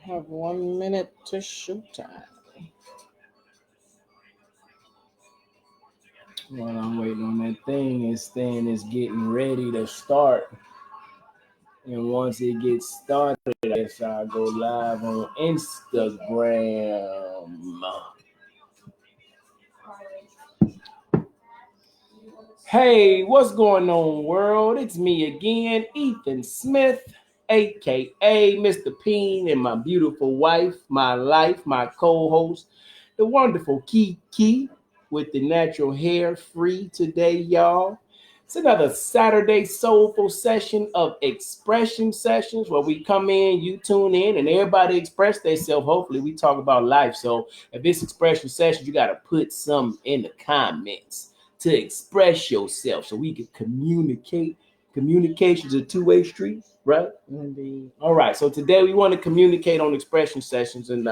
Have 1 minute to shoot time. While I'm waiting on that thing, this thing is getting ready to start. And once it gets started, I guess I'll go live on Instagram. Hey, what's going on, world? It's me again, Ethan Smith, aka Mr. P.I.E.N, and my beautiful wife, my life, my co-host, the wonderful Kiki with the natural hair free today, y'all. It's another Saturday soulful session of expression sessions where we come in, you tune in, and everybody express themselves. Hopefully, we talk about life. So if it's expression sessions, you got to put some in the comments to express yourself so we can communicate. Communication's a two-way street, right? Indeed. All right. So today we want to communicate on expression sessions, and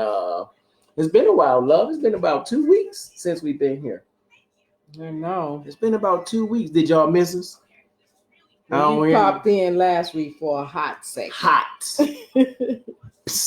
it's been a while, love. It's been about 2 weeks since we've been here. I know. It's been about 2 weeks. Did y'all miss us? Well, you popped in last week for a hot second. Hot.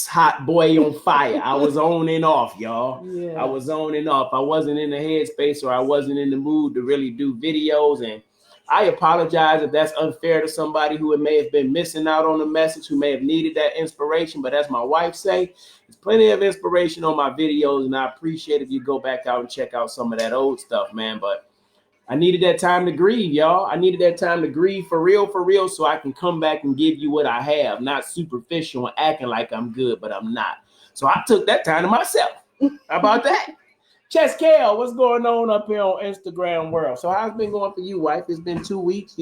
Hot boy on fire. I was on and off, y'all. Yeah. I was on and off. I wasn't in the headspace or I wasn't in the mood to really do videos. And I apologize if that's unfair to somebody who may have been missing out on the message, who may have needed that inspiration. But as my wife say, there's plenty of inspiration on my videos, and I appreciate if you go back out and check out some of that old stuff, man. But I needed that time to grieve, y'all. I needed that time to grieve for real, so I can come back and give you what I have, not superficial and acting like I'm good, but I'm not. So I took that time to myself. How about that? Chess Kale, what's going on up here on Instagram world? So how's it been going for you, wife? It's been 2 weeks.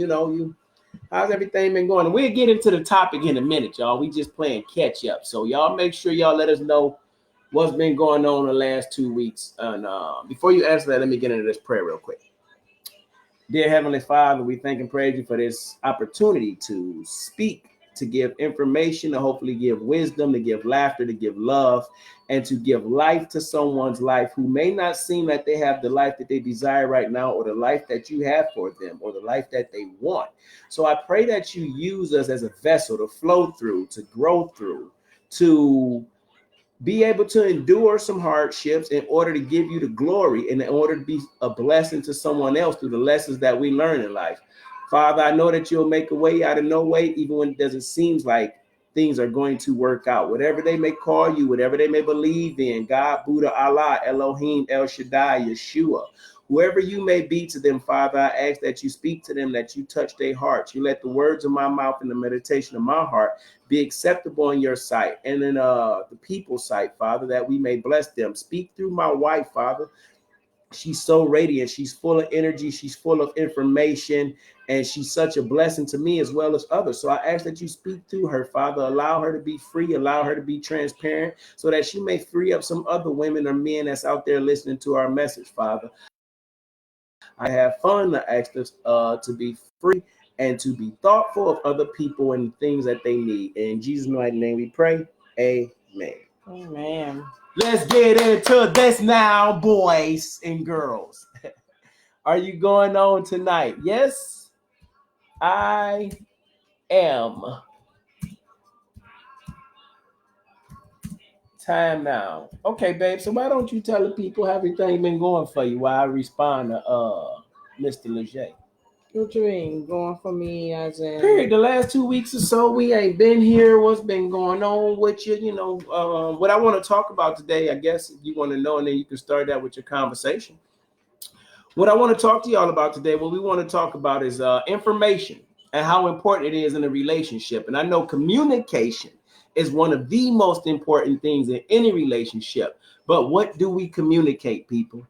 How's everything been going? And we'll get into the topic in a minute, y'all. We just playing catch up. So y'all make sure y'all let us know what's been going on the last 2 weeks. And before you answer that, let me get into this prayer real quick. Dear Heavenly Father, we thank and praise you for this opportunity to speak, to give information, to hopefully give wisdom, to give laughter, to give love, and to give life to someone's life who may not seem like they have the life that they desire right now, or the life that you have for them, or the life that they want. So I pray that you use us as a vessel to flow through, to grow through, to be able to endure some hardships in order to give you the glory and in order to be a blessing to someone else through the lessons that we learn in life. Father, I know that you'll make a way out of no way, even when it doesn't seem like things are going to work out. Whatever they may call you, whatever they may believe in, God, Buddha, Allah, Elohim, El Shaddai, Yeshua, whoever you may be to them, Father, I ask that you speak to them, that you touch their hearts. You let the words of my mouth and the meditation of my heart be acceptable in your sight and in the people's sight, Father, that we may bless them. Speak through my wife, Father. She's so radiant. She's full of energy. She's full of information. And she's such a blessing to me as well as others. So I ask that you speak through her, Father. Allow her to be free. Allow her to be transparent so that she may free up some other women or men that's out there listening to our message, Father. I have fun. I ask us to be free and to be thoughtful of other people and things that they need. In Jesus' mighty name we pray. Amen. Amen. Let's get into this now, boys and girls. Are you going on tonight? Yes, I am. Time now. Okay, babe. So why don't you tell the people how everything been going for you while I respond to Mr. Leger? What you mean? Going for me as in? Period. The last 2 weeks or so, we ain't been here. What's been going on with you? What I want to talk about today, I guess, if you want to know, and then you can start that with your conversation. What I want to talk to y'all about today, what we want to talk about is information and how important it is in a relationship. And I know communication is one of the most important things in any relationship. But what do we communicate, people?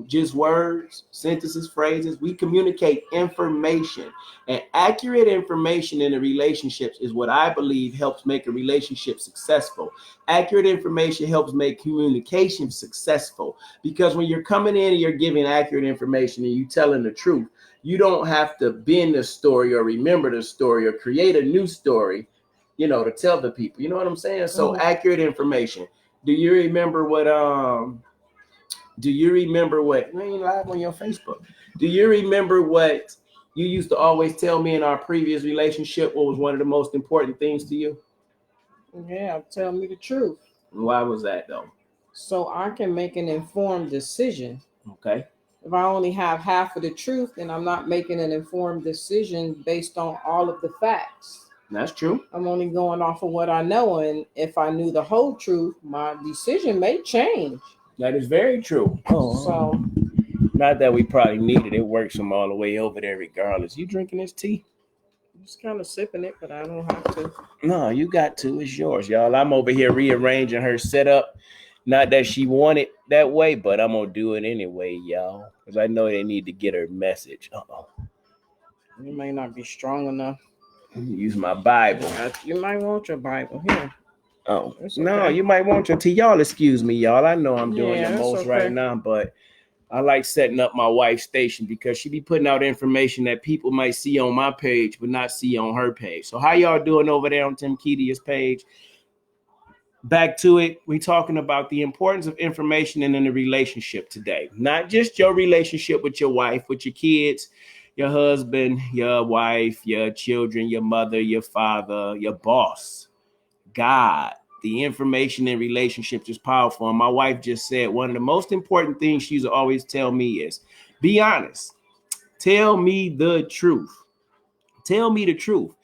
Just words, sentences, phrases. We communicate information, and accurate information in a relationship is what I believe helps make a relationship successful. Accurate information helps make communication successful, because when you're coming in and you're giving accurate information and you telling the truth, you don't have to bend the story or remember the story or create a new story, to tell the people. You know what I'm saying? So accurate information. Do you remember what you ain't live on your Facebook? Do you remember what you used to always tell me in our previous relationship? What was one of the most important things to you? Yeah, tell me the truth. Why was that though? So I can make an informed decision. Okay. If I only have half of the truth, then I'm not making an informed decision based on all of the facts. That's true. I'm only going off of what I know. And if I knew the whole truth, my decision may change. That is very true. So, not that we probably need it. It works from all the way over there regardless. You drinking this tea? I'm just kind of sipping it, but I don't have to. No, you got to. It's yours, y'all. I'm over here rearranging her setup. Not that she wanted that way, but I'm going to do it anyway, y'all. Because I know they need to get her message. Uh-oh. You may not be strong enough. Use my Bible. You might want your Bible here. Oh, no, you might want your tea. Y'all excuse me, y'all. I know I'm doing the most right now, but I like setting up my wife's station because she be putting out information that people might see on my page, but not see on her page. So how y'all doing over there on Tim Kedia's page? Back to it. We talking about the importance of information in a relationship today. Not just your relationship with your wife, with your kids, your husband, your wife, your children, your mother, your father, your boss, God. The information in relationships is powerful. And my wife just said one of the most important things she's always tell me is be honest. Tell me the truth. Tell me the truth.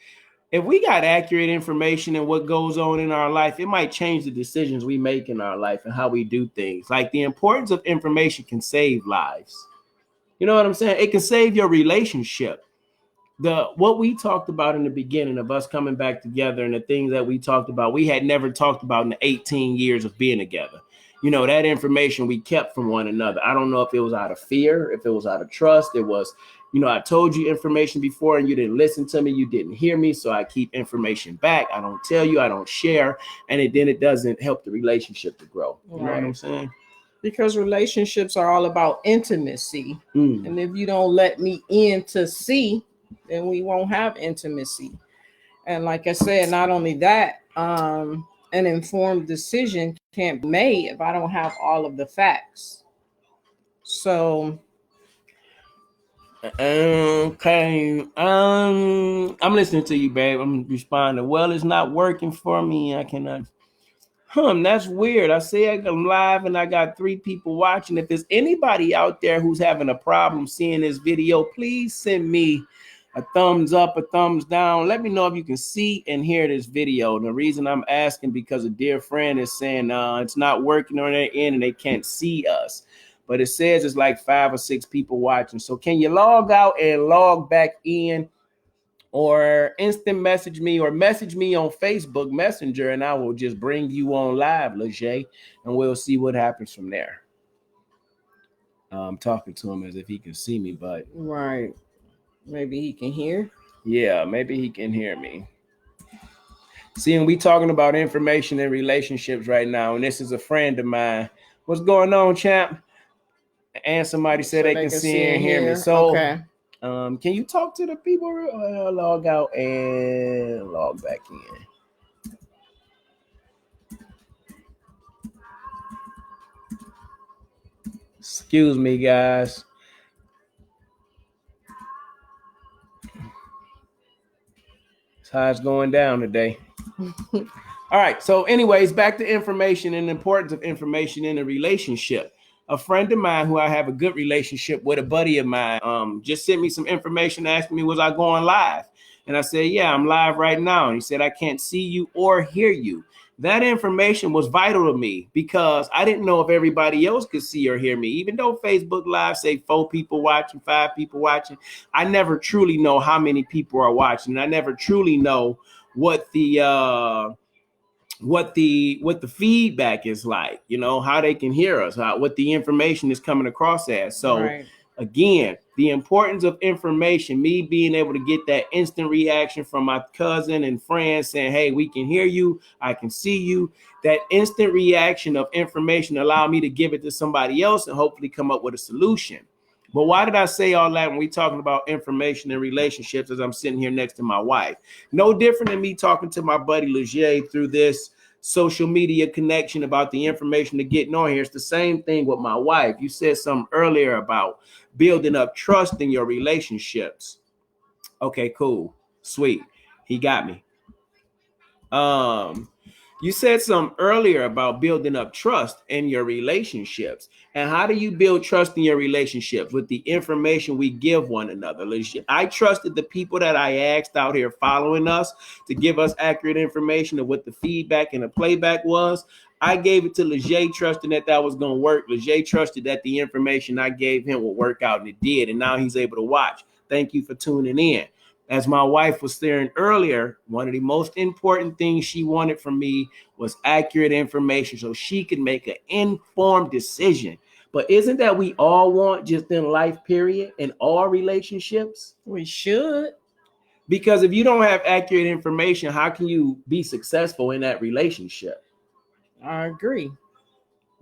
If we got accurate information in what goes on in our life, it might change the decisions we make in our life and how we do things. Like the importance of information can save lives. You know what I'm saying? It can save your relationship. What we talked about in the beginning of us coming back together and the things that we talked about, we had never talked about in the 18 years of being together. You know, that information we kept from one another. I don't know if it was out of fear, if it was out of trust. It was, you know, I told you information before and you didn't listen to me. You didn't hear me. So I keep information back. I don't tell you, I don't share. And then it doesn't help the relationship to grow. You know what I'm saying? Because relationships are all about intimacy. And if you don't let me in to see, then we won't have intimacy. And like I said, not only that, an informed decision can't be made if I don't have all of the facts. So okay, I'm listening to you, babe. I'm responding. Well, it's not working for me. I cannot. That's weird. I say I'm live and I got 3 people watching. If there's anybody out there who's having a problem seeing this video, please send me a thumbs up, a thumbs down. Let me know if you can see and hear this video. And the reason I'm asking because a dear friend is saying it's not working on their end and they can't see us. But it says it's like 5 or 6 people watching. So can you log out and log back in? Or instant message me or message me on Facebook Messenger and I will just bring you on live, Leger, and we'll see what happens from there. I'm talking to him as if he can see me, but right. Maybe he can hear. Yeah, maybe he can hear me. See, and we talking about information and relationships right now, and this is a friend of mine. What's going on, champ? And somebody said they can see and hear me. So okay. Can you talk to the people? Log out and log back in. Excuse me, guys. That's how it's going down today. All right. So, anyways, back to information and the importance of information in a relationship. A friend of mine who I have a good relationship with, a buddy of mine, just sent me some information asking me, was I going live? And I said, yeah, I'm live right now. And he said, I can't see you or hear you. That information was vital to me because I didn't know if everybody else could see or hear me. Even though Facebook Live say 4 people watching, 5 people watching, I never truly know how many people are watching. I never truly know what the feedback is like, you know, how they can hear us, what the information is coming across as. So again, the importance of information, me being able to get that instant reaction from my cousin and friends saying, hey, we can hear you, I can see you. That instant reaction of information allow me to give it to somebody else and hopefully come up with a solution. But why did I say all that when we talking about information and relationships as I'm sitting here next to my wife? No different than me talking to my buddy Leger through this social media connection about the information to getting on here. It's the same thing with my wife. You said something earlier about building up trust in your relationships. Okay, cool. Sweet. He got me. You said something earlier about building up trust in your relationships. And how do you build trust in your relationships? With the information we give one another. I trusted the people that I asked out here following us to give us accurate information of what the feedback and the playback was. I gave it to Leger, trusting that was going to work. Leger trusted that the information I gave him would work out, and it did. And now he's able to watch. Thank you for tuning in. As my wife was stating earlier, one of the most important things she wanted from me was accurate information so she could make an informed decision. But isn't that we all want just in life, period, in all relationships? We should. Because if you don't have accurate information, how can you be successful in that relationship? I agree.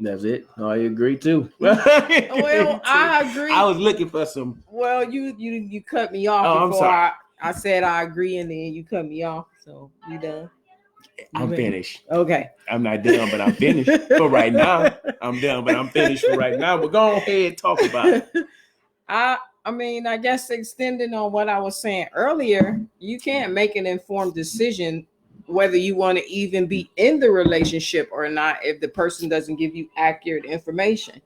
That's it. I agree too. Well, I agree. I was looking for some. Well, you cut me off before I said I agree, and then you cut me off. So you done? I'm finished. Okay. I'm not done, but I'm finished for right now. I'm done, but I'm finished for right now. But go ahead and talk about it. I mean, I guess extending on what I was saying earlier, you can't make an informed decision whether you want to even be in the relationship or not if the person doesn't give you accurate information.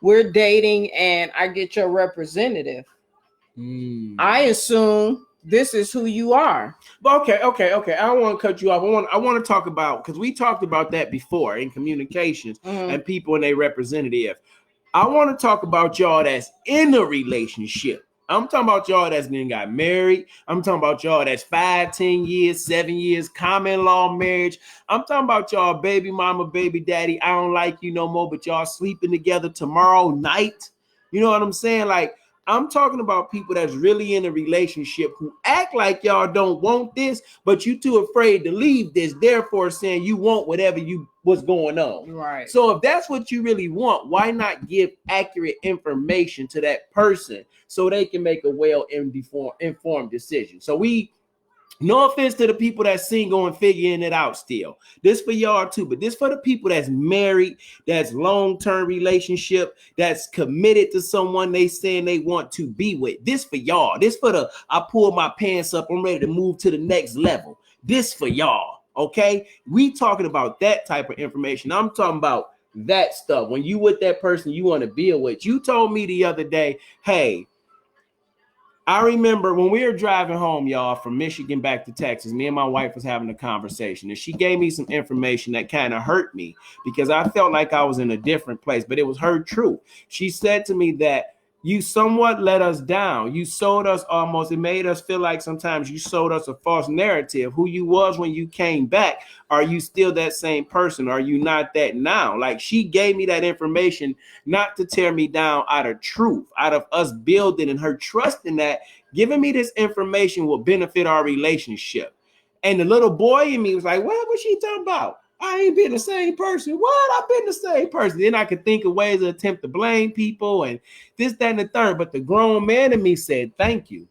We're dating and I get your representative. I assume this is who you are. But okay. I don't want to cut you off. I want to talk about, because we talked about that before in communications and people and their representative. I want to talk about y'all that's in a relationship. I'm talking about y'all that's been got married. I'm talking about y'all that's 5, 10 years, 7 years, common law marriage. I'm talking about y'all baby mama, baby daddy. I don't like you no more, but y'all sleeping together tomorrow night. You know what I'm saying? Like, I'm talking about people that's really in a relationship who act like y'all don't want this, but you too afraid to leave this, therefore saying you want whatever what's going on. Right. So if that's what you really want, why not give accurate information to that person so they can make a well-informed decision? So no offense to the people that's single and figuring it out still. This for y'all too, but this for the people that's married, that's long-term relationship, that's committed to someone they saying they want to be with. This for y'all. This for the I pull my pants up, I'm ready to move to the next level. This for y'all, okay? We talking about that type of information. I'm talking about that stuff. When you with that person you want to build with. You told me the other day, hey, I remember when we were driving home, y'all, from Michigan back to Texas, me and my wife was having a conversation, and she gave me some information that kind of hurt me because I felt like I was in a different place, but it was her truth. She said to me that you somewhat let us down. You sold us almost. It made us feel like sometimes you sold us a false narrative. Who you was when you came back. Are you still that same person? Are you not that now? Like, she gave me that information not to tear me down, out of truth, out of us building and her trusting that giving me this information will benefit our relationship. And the little boy in me was like, what was she talking about? I ain't been the same person. What? I've been the same person. Then I could think of ways to attempt to blame people and this, that, and the third. But the grown man in me said, thank you.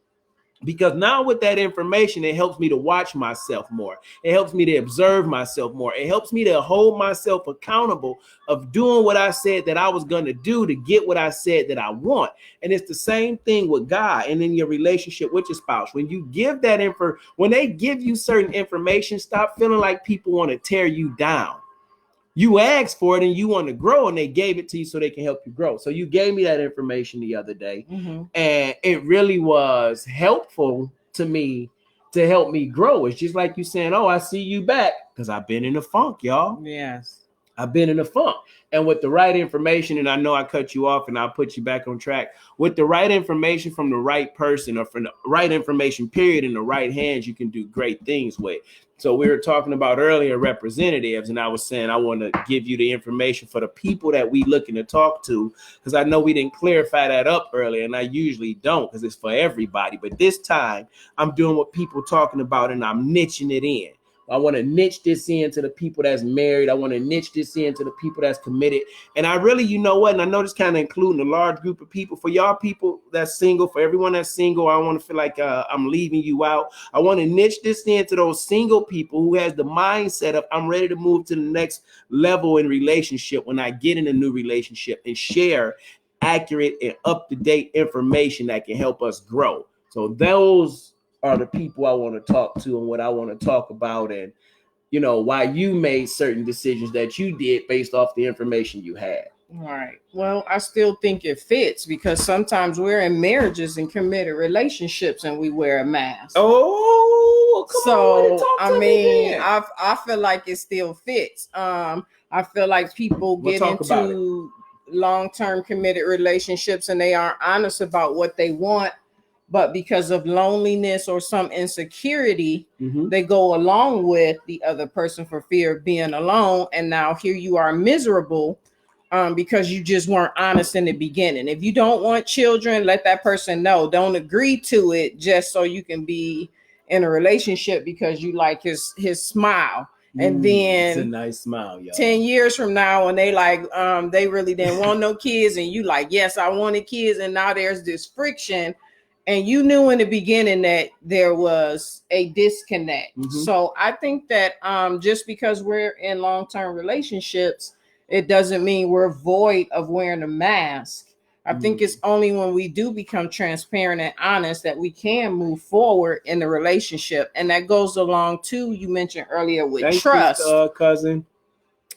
Because now with that information, it helps me to watch myself more. It helps me to observe myself more. It helps me to hold myself accountable of doing what I said that I was going to do to get what I said that I want. And it's the same thing with God and in your relationship with your spouse. When you give that when they give you certain information, stop feeling like people want to tear you down. You asked for it and you want to grow, and they gave it to you so they can help you grow. So you gave me that information the other day, and it really was helpful to me to help me grow. It's just like you saying, oh, I see you back, because I've been in a funk, y'all. Yes. I've been in a funk. And with the right information, and I know I cut you off and I'll put you back on track, with the right information from the right person, or from the right information, period, in the right hands, you can do great things with. So we were talking about earlier representatives, and I was saying I want to give you the information for the people that we looking to talk to, because I know we didn't clarify that up earlier, and I usually don't because it's for everybody. But this time I'm doing what people talking about, and I'm niching it in. I want to niche this in to the people that's married. I want to niche this in to the people that's committed. And I really, you know what? And I know this kind of including a large group of people. For y'all people that's single, for everyone that's single, I don't want to feel like I'm leaving you out. I want to niche this in to those single people who has the mindset of I'm ready to move to the next level in relationship when I get in a new relationship, and share accurate and up-to-date information that can help us grow. So those are the people I want to talk to and what I want to talk about. And you know, why you made certain decisions that you did based off the information you had. Right. Well, I still think it fits because sometimes we're in marriages and committed relationships and we wear a mask. Oh, come on, talk I to mean, me then. I feel like it still fits. I feel like people get into long-term committed relationships and they aren't honest about what they want, but because of loneliness or some insecurity, they go along with the other person for fear of being alone. And now here you are miserable because you just weren't honest in the beginning. If you don't want children, let that person know. Don't agree to it just so you can be in a relationship because you like his smile. And then it's a nice smile, y'all. 10 years from now, when they like they really didn't want no kids, and you like, yes, I wanted kids, and now there's this friction, and you knew in the beginning that there was a disconnect. So I think that just because we're in long-term relationships, it doesn't mean we're void of wearing a mask. I think it's only when we do become transparent and honest that we can move forward in the relationship. And that goes along too, you mentioned earlier, with trust. Cousin.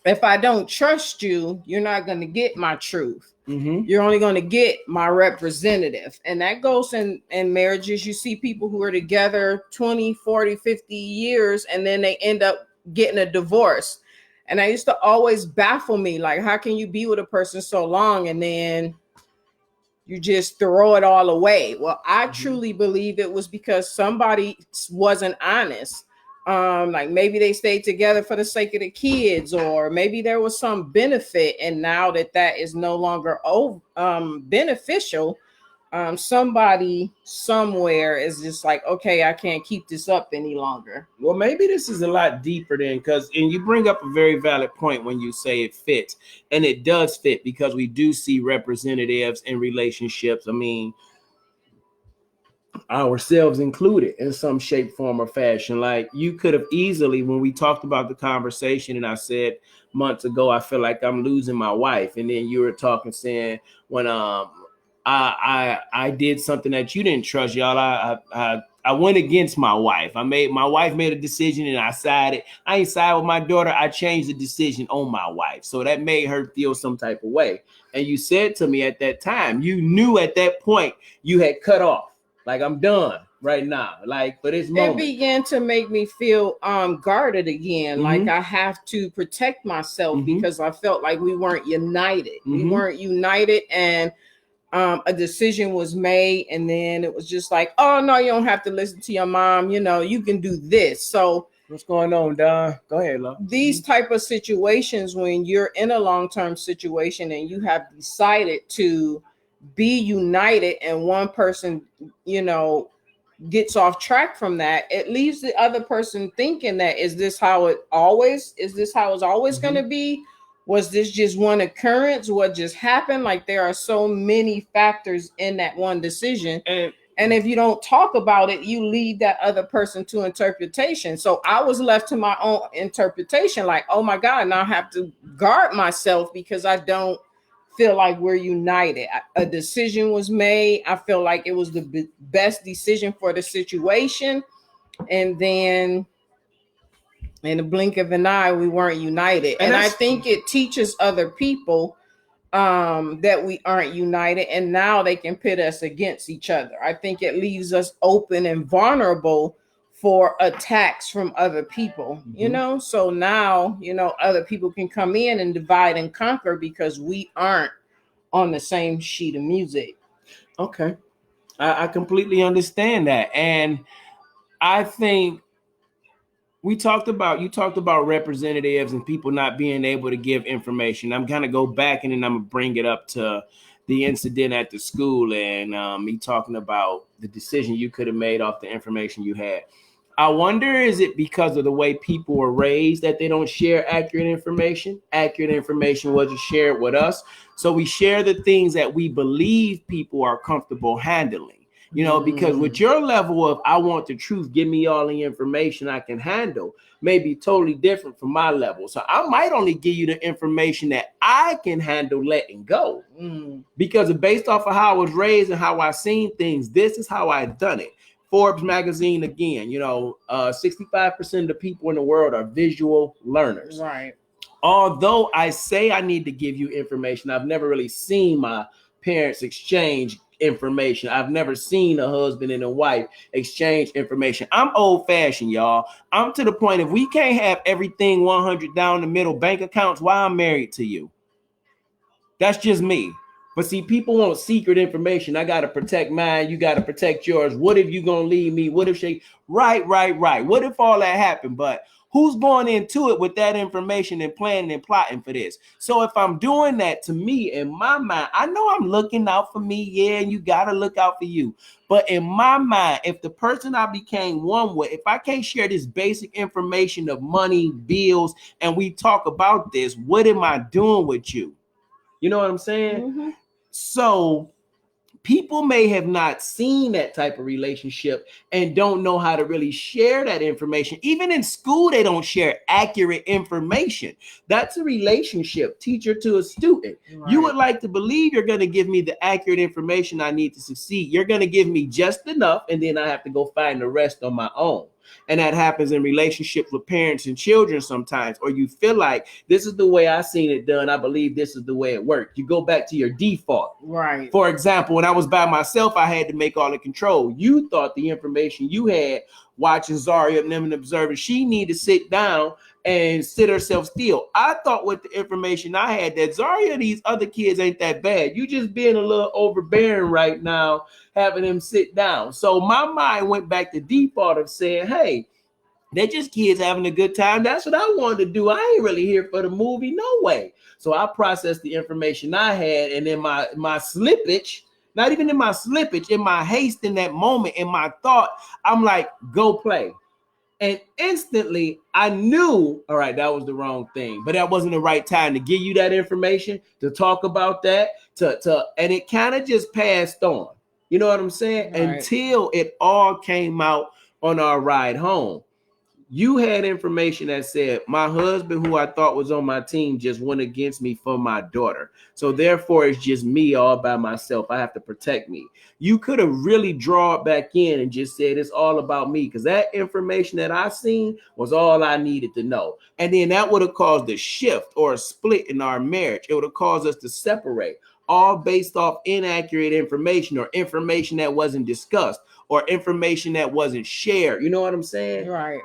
If I don't trust you, you're not going to get my truth. You're only going to get my representative. And that goes in marriages. You see people who are together 20, 40, 50 years, and then they end up getting a divorce. And I used to always baffle me, like, how can you be with a person so long and then you just throw it all away? Well, I truly believe it was because somebody wasn't honest. Like maybe they stayed together for the sake of the kids, or maybe there was some benefit. And now that is no longer beneficial, somebody somewhere is just like, okay, I can't keep this up any longer. Well, maybe this is a lot deeper then, and you bring up a very valid point when you say it fits, and it does fit because we do see representatives in relationships. I mean, ourselves included in some shape, form, or fashion. Like you could have easily, when we talked about the conversation, and I said months ago, I feel like I'm losing my wife, and then you were talking saying when I did something that you didn't trust, y'all. I went against my wife. My wife made a decision, and I ain't side with my daughter. I changed the decision on my wife, so that made her feel some type of way. And you said to me at that time, you knew at that point you had cut off. Like, I'm done right now. Like, for this moment. It began to make me feel guarded again. Like I have to protect myself because I felt like we weren't united. We weren't united, and a decision was made, and then it was just like, oh no, you don't have to listen to your mom. You know, you can do this. So what's going on, Don? Go ahead, love. These type of situations, when you're in a long-term situation and you have decided to be united, and one person, you know, gets off track from that, it leaves the other person thinking that is this how it's always going to be? Was this just one occurrence? What just happened? Like, there are so many factors in that one decision. And if you don't talk about it, you lead that other person to interpretation. So I was left to my own interpretation, like, oh my God, now I have to guard myself because I don't feel like we're united. A decision was made. I feel like it was the best decision for the situation. And then in the blink of an eye, we weren't united. And I think it teaches other people that we aren't united, and now they can pit us against each other. I think it leaves us open and vulnerable for attacks from other people, you know? So now, you know, other people can come in and divide and conquer because we aren't on the same sheet of music. Okay. I completely understand that. And I think you talked about representatives and people not being able to give information. I'm going to go back and then I'm going to bring it up to the incident at the school and me talking about the decision you could have made off the information you had. I wonder, is it because of the way people were raised that they don't share accurate information? Accurate information wasn't shared with us. So we share the things that we believe people are comfortable handling. You know, because with your level of, I want the truth, give me all the information I can handle, may be totally different from my level. So I might only give you the information that I can handle letting go. Because based off of how I was raised and how I seen things, this is how I done it. Forbes magazine again, 65% of the people in the world are visual learners. Right. Although I say I need to give you information, I've never really seen my parents exchange information. I've never seen a husband and a wife exchange information. I'm old fashioned, y'all. I'm to the point, if we can't have everything 100 down the middle bank accounts, why I'm married to you? That's just me. But see, people want secret information. I got to protect mine. You got to protect yours. What if you going to leave me? What if she, right. What if all that happened? But who's going into it with that information and planning and plotting for this? So if I'm doing that, to me, in my mind, I know I'm looking out for me. Yeah, and you got to look out for you. But in my mind, if the person I became one with, if I can't share this basic information of money, bills, and we talk about this, what am I doing with you? You know what I'm saying? Mm-hmm. So people may have not seen that type of relationship and don't know how to really share that information. Even in school, they don't share accurate information. That's a relationship, teacher to a student. Right. You would like to believe you're going to give me the accurate information I need to succeed. You're going to give me just enough, and then I have to go find the rest on my own. And that happens in relationships with parents and children sometimes, or you feel like this is the way I seen it done. I believe this is the way it worked. You go back to your default. Right. For example, when I was by myself, I had to make all the control. You thought the information you had watching Zaria and them and observing, she needed to sit down and sit herself still. I thought with the information I had that Zaria and these other kids ain't that bad. You just being a little overbearing right now, having them sit down. So my mind went back to default of saying, hey, they're just kids having a good time. That's what I wanted to do. I ain't really here for the movie. No way. So I processed the information I had, and in my slippage, not even in my slippage, in my haste in that moment, in my thought, I'm like, go play. And instantly I knew, all right, that was the wrong thing, but that wasn't the right time to give you that information, to talk about that, and it kind of just passed on. You know what I'm saying? Right. Until it all came out on our ride home. You had information that said my husband, who I thought was on my team, just went against me for my daughter. So therefore, it's just me all by myself. I have to protect me. You could have really drawn it back in and just said it's all about me, because that information that I seen was all I needed to know. And then that would have caused a shift or a split in our marriage. It would have caused us to separate, all based off inaccurate information, or information that wasn't discussed, or information that wasn't shared. You know what I'm saying? Right.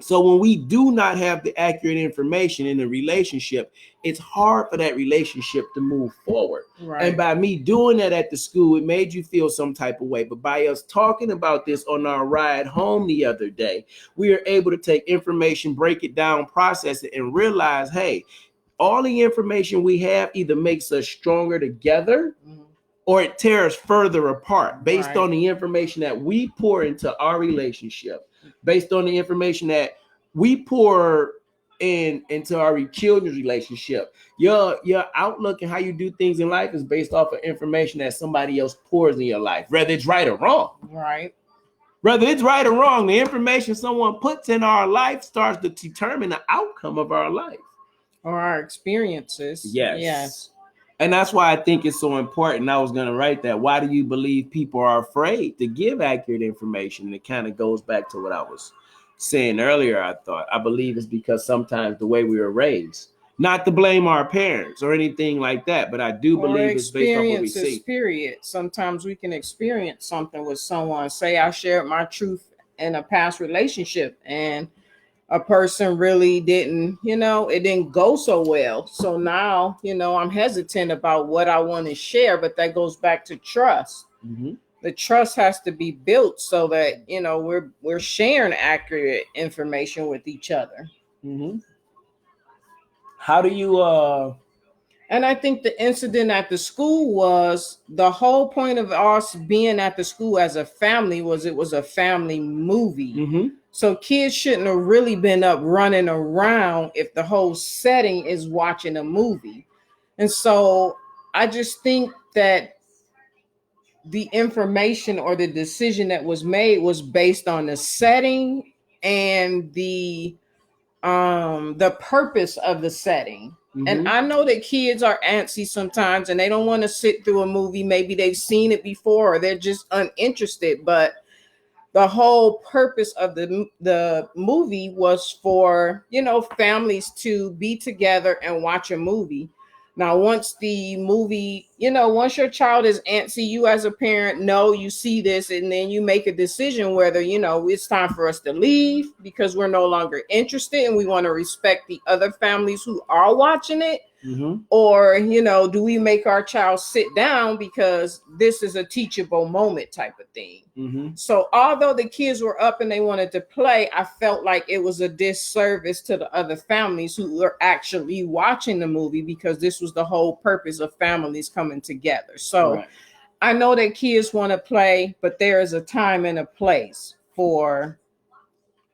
So when we do not have the accurate information in the relationship, it's hard for that relationship to move forward. Right. And by me doing that at the school, it made you feel some type of way. But by us talking about this on our ride home the other day, we are able to take information, break it down, process it, and realize, hey, all the information we have either makes us stronger together, or it tears further apart based on the information that we pour into our relationship, based on the information that we pour into our children's relationship. Your outlook and how you do things in life is based off of information that somebody else pours in your life, whether it's right or wrong. Right. Whether it's right or wrong, the information someone puts in our life starts to determine the outcome of our life. Or our experiences. Yes. And that's why I think it's so important. I was going to write that. Why do you believe people are afraid to give accurate information? And it kind of goes back to what I was saying earlier. I believe it's because sometimes the way we were raised, not to blame our parents or anything like that, but I do believe it's based off what we see. Period. Sometimes we can experience something with someone. Say I shared my truth in a past relationship, and a person really didn't, it didn't go so well. So now, I'm hesitant about what I want to share, but that goes back to trust. Mm-hmm. The trust has to be built so that, we're sharing accurate information with each other. Mm-hmm. How do you, And I think the incident at the school was the whole point of us being at the school as a family was it was a family movie. Mm-hmm. So kids shouldn't have really been up running around if the whole setting is watching a movie. And so I just think that the information or the decision that was made was based on the setting and the purpose of the setting. Mm-hmm. And I know that kids are antsy sometimes and they don't want to sit through a movie. Maybe they've seen it before or they're just uninterested. But the whole purpose of the movie was for, you know, families to be together and watch a movie. Now, once the movie, you know, once your child is antsy, you as a parent know, you see this, and then you make a decision whether, you know, it's time for us to leave because we're no longer interested and we want to respect the other families who are watching it. Mm-hmm. Or, you know, do we make our child sit down because this is a teachable moment type of thing? Mm-hmm. So although the kids were up and they wanted to play, I felt like it was a disservice to the other families who were actually watching the movie, because this was the whole purpose of families coming together. So right. I know that kids want to play, but there is a time and a place for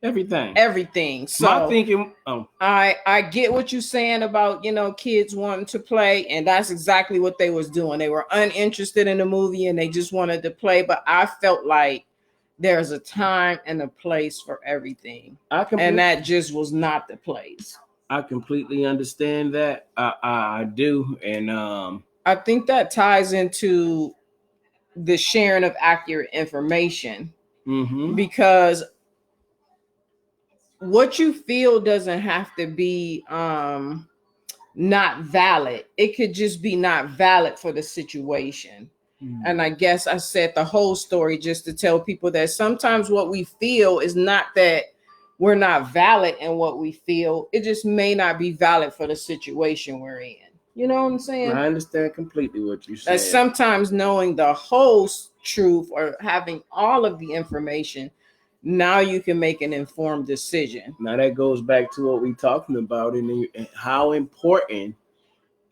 everything. So my thinking, I get what you're saying about, you know, kids wanting to play, and that's exactly what they was doing. They were uninterested in the movie and they just wanted to play. But I felt like there's a time and a place for everything, and that just was not the place. I completely understand that. I do, and I think that ties into the sharing of accurate information, mm-hmm. because what you feel doesn't have to be not valid. It could just be not valid for the situation. Mm. And I guess I said the whole story just to tell people that sometimes what we feel is not that we're not valid in what we feel. It just may not be valid for the situation we're in. You know what I'm saying? I understand completely what you're saying. That sometimes knowing the whole truth or having all of the information, now you can make an informed decision. Now that goes back to what we're talking about and how important,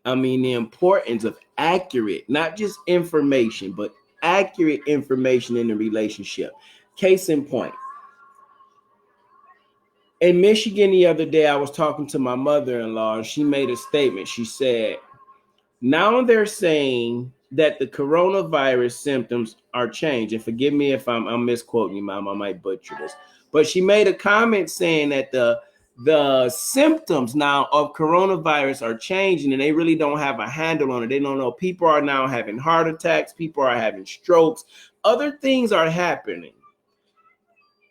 the importance of accurate, not just information, but accurate information in the relationship. Case in point, in Michigan the other day, I was talking to my mother-in-law and she made a statement. She said, now they're saying that the coronavirus symptoms are changed. And forgive me if I'm misquoting you, Mom. I might butcher this. But she made a comment saying that the symptoms now of coronavirus are changing and they really don't have a handle on it. They don't know. People are now having heart attacks. People are having strokes. Other things are happening.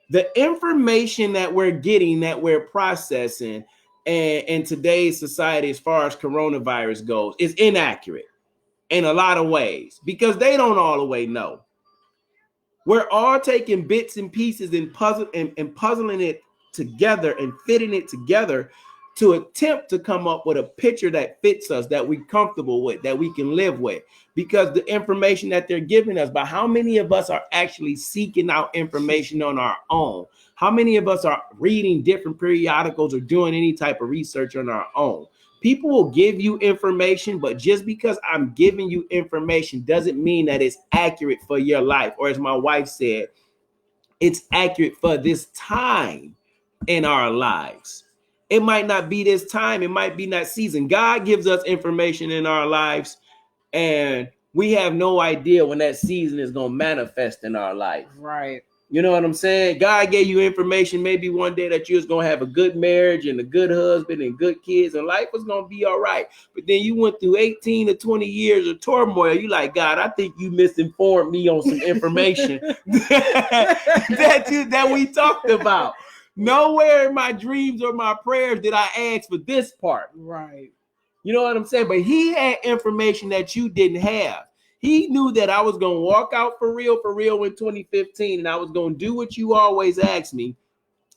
The information that we're getting, that we're processing, and in today's society, as far as coronavirus goes, is inaccurate in a lot of ways because they don't all the way know. We're all taking bits and pieces and puzzling it together and fitting it together to attempt to come up with a picture that fits us, that we're comfortable with, that we can live with, because the information that they're giving us, but how many of us are actually seeking out information on our own? How many of us are reading different periodicals or doing any type of research on our own? People will give you information, but just because I'm giving you information doesn't mean that it's accurate for your life. Or as my wife said, it's accurate for this time in our lives. It might not be this time. It might be that season. God gives us information in our lives, and we have no idea when that season is going to manifest in our life. Right. You know what I'm saying? God gave you information maybe one day that you was going to have a good marriage and a good husband and good kids and life was going to be all right. But then you went through 18 to 20 years of turmoil. You like, God, I think you misinformed me on some information that we talked about. Nowhere in my dreams or my prayers did I ask for this part. Right. You know what I'm saying? But he had information that you didn't have. He knew that I was going to walk out for real in 2015, and I was going to do what you always asked me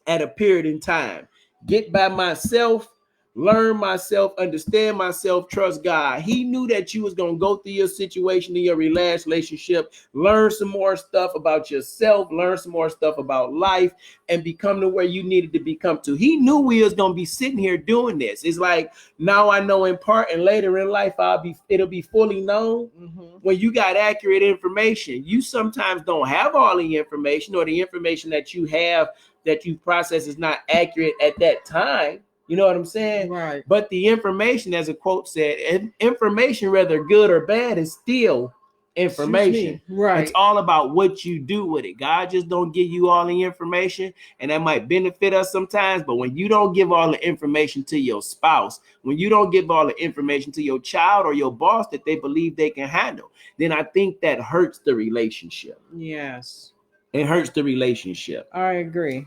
at a period in time. Get by myself, learn myself, understand myself, trust God. He knew that you was going to go through your situation in your relationship, learn some more stuff about yourself, learn some more stuff about life, and become to where you needed to become to. He knew we was going to be sitting here doing this. It's like, now I know in part, and later in life, it'll be fully known. Mm-hmm. When you got accurate information, you sometimes don't have all the information, or the information that you have that you process is not accurate at that time. You know what I'm saying? Right. But the information, as a quote said, information, whether good or bad, is still information. Right. It's all about what you do with it. God just don't give you all the information, and that might benefit us sometimes. But when you don't give all the information to your spouse, when you don't give all the information to your child or your boss that they believe they can handle, then I think that hurts the relationship. Yes. It hurts the relationship. I agree.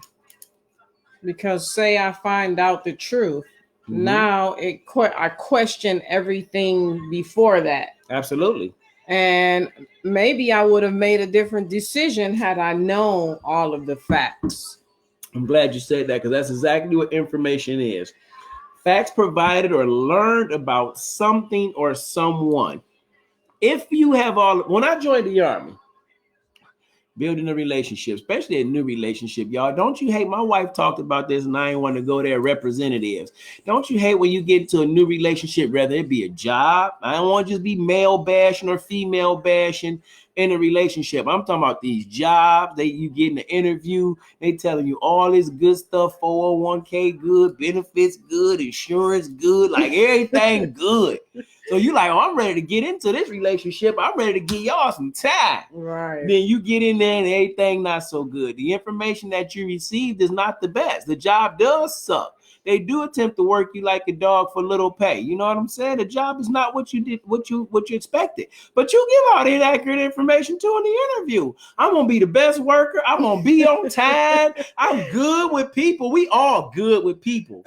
Because say I find out the truth, now I question everything before that. Absolutely. And maybe I would have made a different decision had I known all of the facts. I'm glad you said that, because that's exactly what information is. Facts provided or learned about something or someone. If you have when I joined the Army, building a relationship, especially a new relationship, y'all. Don't you hate? My wife talked about this, and I ain't want to go there. Representatives, don't you hate when you get into a new relationship, whether it be a job? I don't want to just be male bashing or female bashing in a relationship. I'm talking about these jobs. You get in the interview, they telling you all this good stuff, 401k good, benefits good, insurance good, like everything good. So you like, oh, I'm ready to get into this relationship. I'm ready to give y'all some time. Right. Then you get in there and everything not so good. The information that you received is not the best. The job does suck. They do attempt to work you like a dog for little pay. You know what I'm saying? The job is not what you did, what you expected. But you give out inaccurate information too in the interview. I'm gonna be the best worker. I'm gonna be on time. I'm good with people. We all good with people.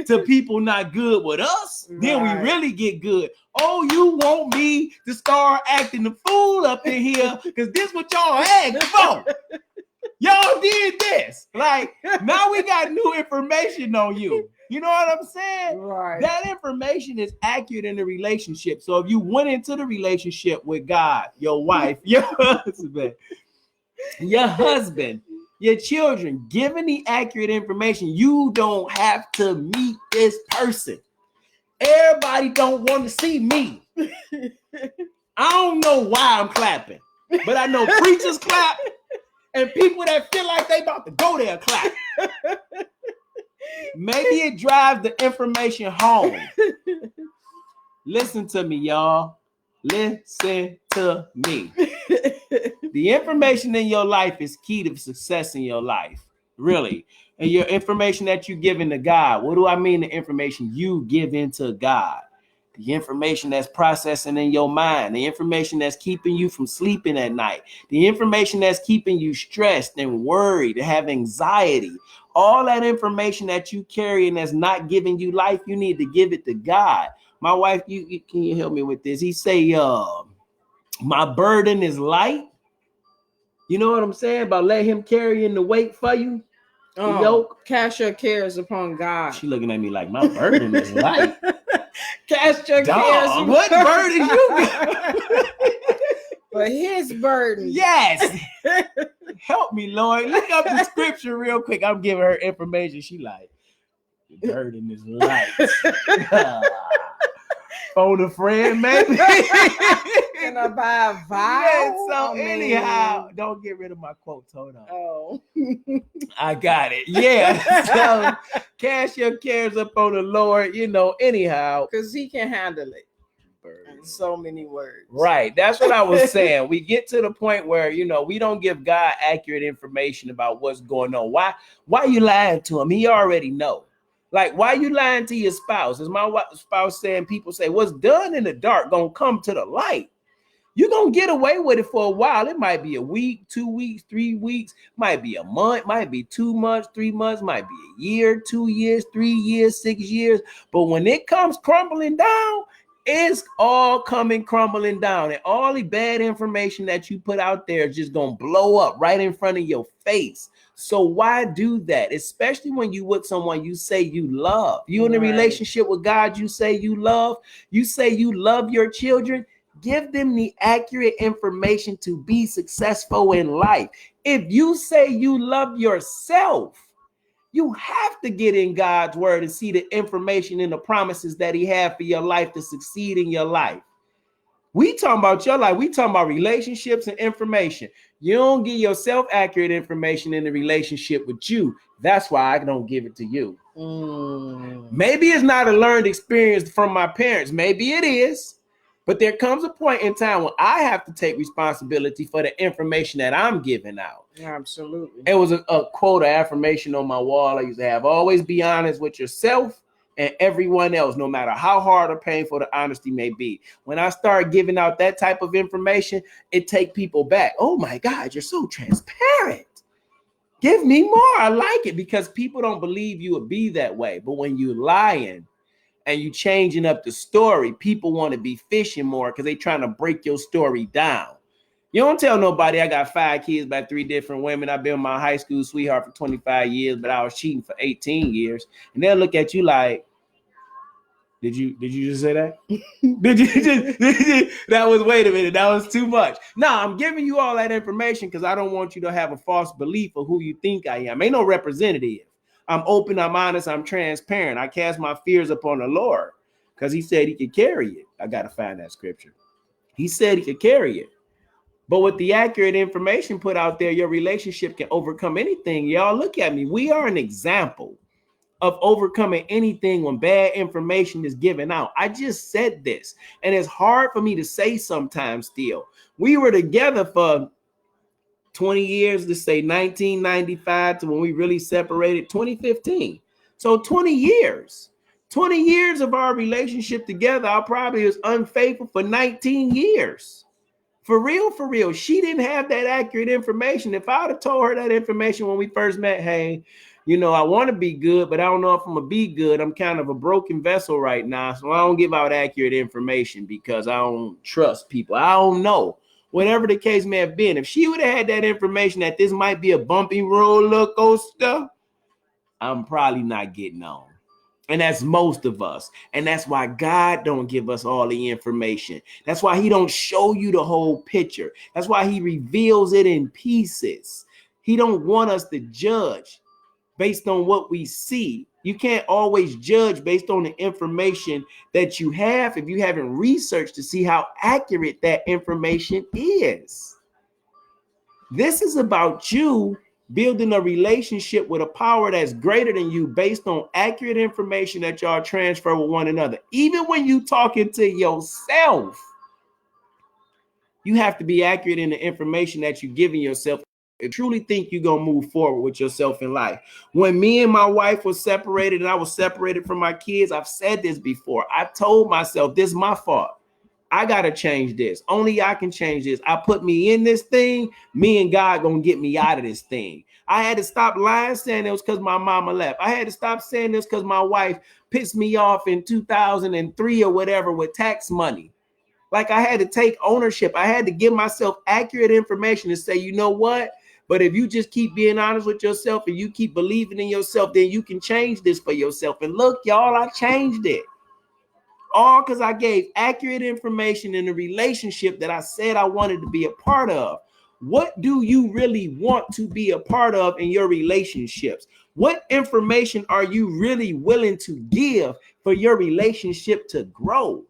To people not good with us, then we really get good. Oh, you want me to start acting the fool up in here because this what y'all asked for. Y'all did this. Like, now we got new information on you. You know what I'm saying? Right. That information is accurate in the relationship. So if you went into the relationship with God, your wife, your husband, your children, given the accurate information, you don't have to meet this person. Everybody don't want to see me. I don't know why I'm clapping, but I know preachers clap and people that feel like they about to go there clap. Maybe it drives the information home. Listen to me, y'all. Listen to me. The information in your life is key to success in your life, really. And your information that you give into God. What do I mean? The information you give into God. The information that's processing in your mind. The information that's keeping you from sleeping at night. The information that's keeping you stressed and worried and have anxiety. All that information that you carry and that's not giving you life, you need to give it to God. My wife, can you help me with this? He say, my burden is light. You know what I'm saying? About let him carry in the weight for you. Yoke. Cast your cares upon God. She looking at me like my burden is light. Cast your cares. What burden you got? But his burden. Yes. Help me, Lord. Look up the scripture real quick. I'm giving her information. She like, the burden is light. Phone a friend, maybe. Can I buy a vial? Yeah, so anyhow, don't get rid of my quotes. Hold on. Oh. I got it. Yeah. So cast your cares upon the Lord, anyhow. Because he can handle it. In so many words. Right. That's what I was saying. We get to the point where, we don't give God accurate information about what's going on. Why you lying to him? He already know. Like, why you lying to your spouse? As my spouse saying, people say, what's done in the dark gonna come to the light. You're gonna get away with it for a while. It might be a week, 2 weeks, 3 weeks, might be a month, might be 2 months, 3 months, might be a year, 2 years, 3 years, 6 years. But when it comes crumbling down, it's all coming crumbling down. And all the bad information that you put out there is just gonna blow up right in front of your face. So why do that? Especially when you with someone you say you love. You in a relationship with God, you say you love your children. Give them the accurate information to be successful in life. If you say you love yourself, you have to get in God's word and see the information and the promises that he had for your life to succeed in your life. We talking about your life. We talking about relationships and information. You don't give yourself accurate information in the relationship with you. That's why I don't give it to you. Maybe it's not a learned experience from my parents. Maybe it is. But there comes a point in time when I have to take responsibility for the information that I'm giving out. Absolutely. It was a quote, an affirmation on my wall I used to have. Always be honest with yourself and everyone else, no matter how hard or painful the honesty may be. When I start giving out that type of information, it take people back. Oh my God, you're so transparent. Give me more. I like it, because people don't believe you would be that way. But when you lying and you changing up the story, people want to be fishing more because they trying to break your story down. You don't tell nobody I got 5 kids by 3 different women. I've been with my high school sweetheart for 25 years, but I was cheating for 18 years. And they'll look at you like, did you just say that? That was, wait a minute, that was too much. No, I'm giving you all that information because I don't want you to have a false belief of who you think I am. Ain't no representative. I'm open, I'm honest, I'm transparent. I cast my fears upon the Lord because he said he could carry it. I got to find that scripture. He said he could carry it. But with the accurate information put out there, your relationship can overcome anything. Y'all, look at me. We are an example of overcoming anything when bad information is given out. I just said this, and it's hard for me to say sometimes still. We were together for 20 years, let's say 1995 to when we really separated, 2015. So 20 years. 20 years of our relationship together, I probably was unfaithful for 19 years. For real, she didn't have that accurate information. If I would have told her that information when we first met, hey, you know, I want to be good, but I don't know if I'm going to be good. I'm kind of a broken vessel right now, so I don't give out accurate information because I don't trust people. I don't know. Whatever the case may have been, if she would have had that information that this might be a bumpy roller coaster, I'm probably not getting on. And that's most of us. And that's why God don't give us all the information. That's why he don't show you the whole picture. That's why he reveals it in pieces. He don't want us to judge based on what we see. You can't always judge based on the information that you have if you haven't researched to see how accurate that information is. This is about you building a relationship with a power that's greater than you based on accurate information that y'all transfer with one another. Even when you talking to yourself, you have to be accurate in the information that you're giving yourself. I truly think you're going to move forward with yourself in life. When me and my wife were separated and I was separated from my kids, I've said this before. I told myself, this is my fault. I got to change this. Only I can change this. I put me in this thing. Me and God going to get me out of this thing. I had to stop lying, saying it was because my mama left. I had to stop saying this because my wife pissed me off in 2003 or whatever with tax money. Like, I had to take ownership. I had to give myself accurate information and say, you know what? But if you just keep being honest with yourself and you keep believing in yourself, then you can change this for yourself. And look, y'all, I changed it. All because I gave accurate information in a relationship that I said I wanted to be a part of. What do you really want to be a part of in your relationships? What information are you really willing to give for your relationship to grow?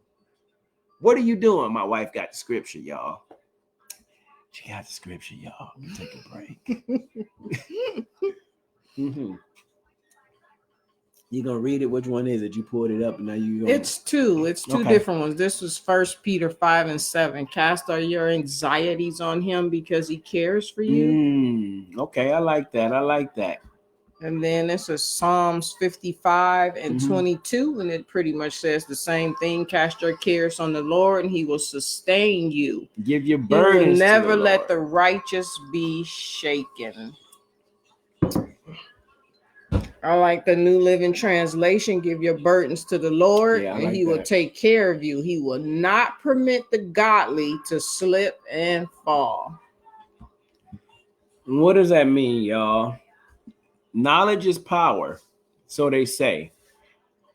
What are you doing? My wife got the scripture, y'all. She got the scripture, y'all. Take a break. Mm-hmm. You gonna read it? Which one is it? You pulled it up and now you gonna... It's two different ones. This was 1 Peter 5:7. Cast all your anxieties on him because he cares for you. Okay, I like that. And then this is Psalms 55:22, and it pretty much says the same thing. Cast your cares on the Lord and he will sustain you. Give your burdens. He will never let the righteous be shaken. I like the New Living Translation. Give your burdens to the Lord, and he will take care of you. He will not permit the godly to slip and fall. What does that mean, y'all? Knowledge is power, so they say.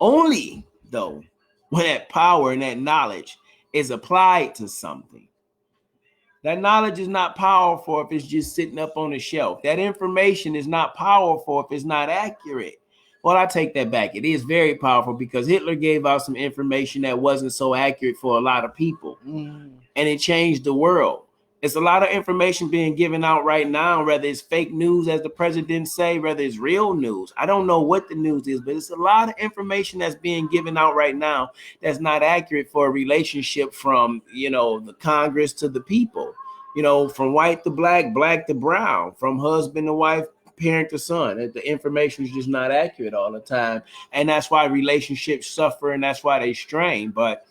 Only, though, when that power and that knowledge is applied to something. That knowledge is not powerful if it's just sitting up on the shelf. That information is not powerful if it's not accurate. Well, I take that back. It is very powerful because Hitler gave out some information that wasn't so accurate for a lot of people. And it changed the world. It's a lot of information being given out right now, whether it's fake news, as the president say, whether it's real news. I don't know what the news is, but it's a lot of information that's being given out right now that's not accurate for a relationship from, the Congress to the people, from white to black, black to brown, from husband to wife, parent to son. The information is just not accurate all the time, and that's why relationships suffer, and that's why they strain. But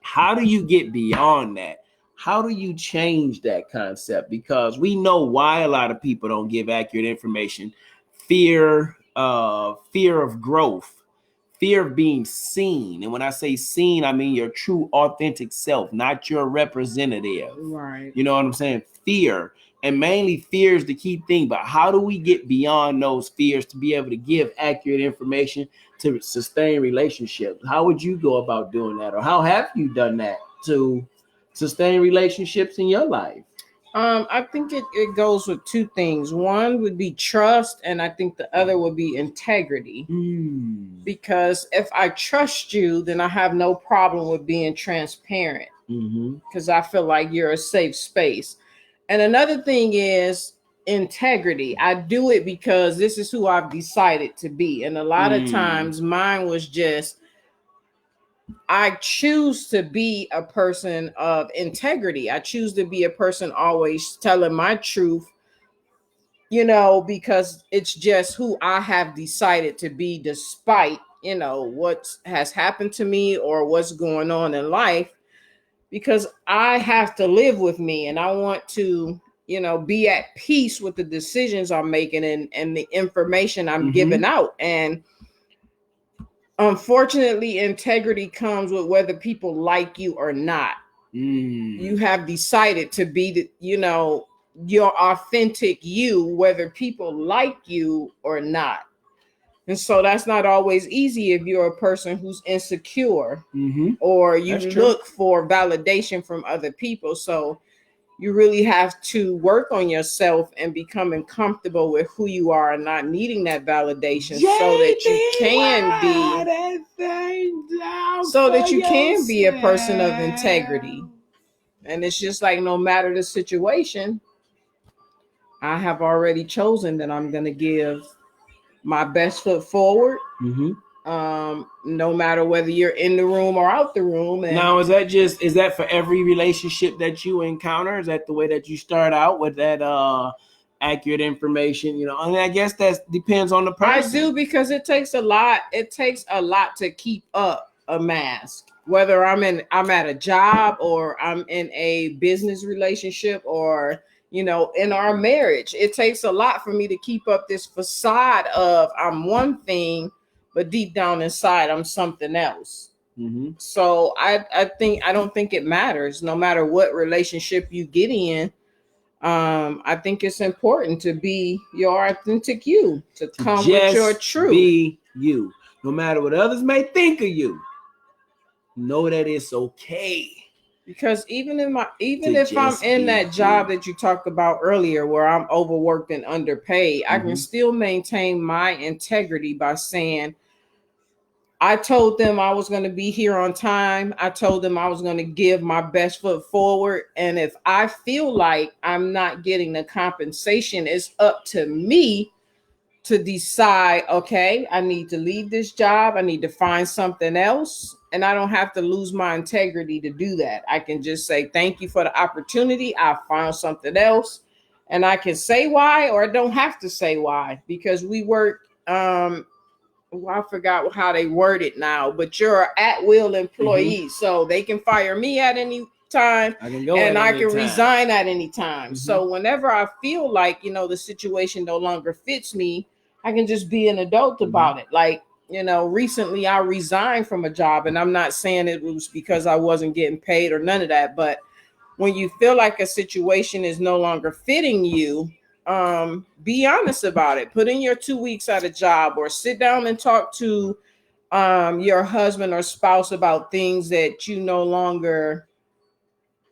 how do you get beyond that? How do you change that concept? Because we know why a lot of people don't give accurate information. Fear of growth, fear of being seen. And when I say seen, I mean your true authentic self, not your representative. Right. You know what I'm saying? Fear. And mainly fear is the key thing. But how do we get beyond those fears to be able to give accurate information to sustain relationships? How would you go about doing that? Or how have you done that to sustain relationships in your life? I think it goes with two things. One would be trust, and I think the other would be integrity. Because if I trust you, then I have no problem with being transparent. Because I feel like you're a safe space. And another thing is integrity. I do it because this is who I've decided to be. And a lot of times mine was just, I choose to be a person of integrity. I choose to be a person always telling my truth, because it's just who I have decided to be, despite, what has happened to me or what's going on in life, because I have to live with me and I want to, be at peace with the decisions I'm making and the information I'm giving out. And unfortunately, integrity comes with whether people like you or not. You have decided to be, your authentic you, whether people like you or not. And so that's not always easy if you're a person who's insecure or you look for validation from other people. So you really have to work on yourself and becoming comfortable with who you are and not needing that validation so that you can be a person of integrity. And it's just like, no matter the situation, I have already chosen that I'm going to give my best foot forward. No matter whether you're in the room or out the room. And now, is that for every relationship that you encounter? Is that the way that you start out with that accurate information? And I guess that depends on the person. I do, because it takes a lot. It takes a lot to keep up a mask. Whether I'm at a job or I'm in a business relationship or, in our marriage, it takes a lot for me to keep up this facade of I'm one thing, but deep down inside, I'm something else. So I don't think it matters, no matter what relationship you get in. I think it's important to be your authentic you, to come with your truth. Be you, no matter what others may think of you. Know that it's okay. Because even if I'm in that job that you talked about earlier, where I'm overworked and underpaid, I can still maintain my integrity by saying, I told them I was going to be here on time. I told them I was going to give my best foot forward. And if I feel like I'm not getting the compensation, it's up to me to decide, okay, I need to leave this job. I need to find something else. And I don't have to lose my integrity to do that. I can just say, thank you for the opportunity. I found something else. And I can say why, or I don't have to say why, because we work, I forgot how they word it now, but you're an at-will employee. So they can fire me at any time, I can resign at any time. So whenever I feel like, the situation no longer fits me, I can just be an adult about it. Like, recently I resigned from a job, and I'm not saying it was because I wasn't getting paid or none of that, but when you feel like a situation is no longer fitting you, be honest about it. Put in your 2 weeks at a job, or sit down and talk to your husband or spouse about things that you no longer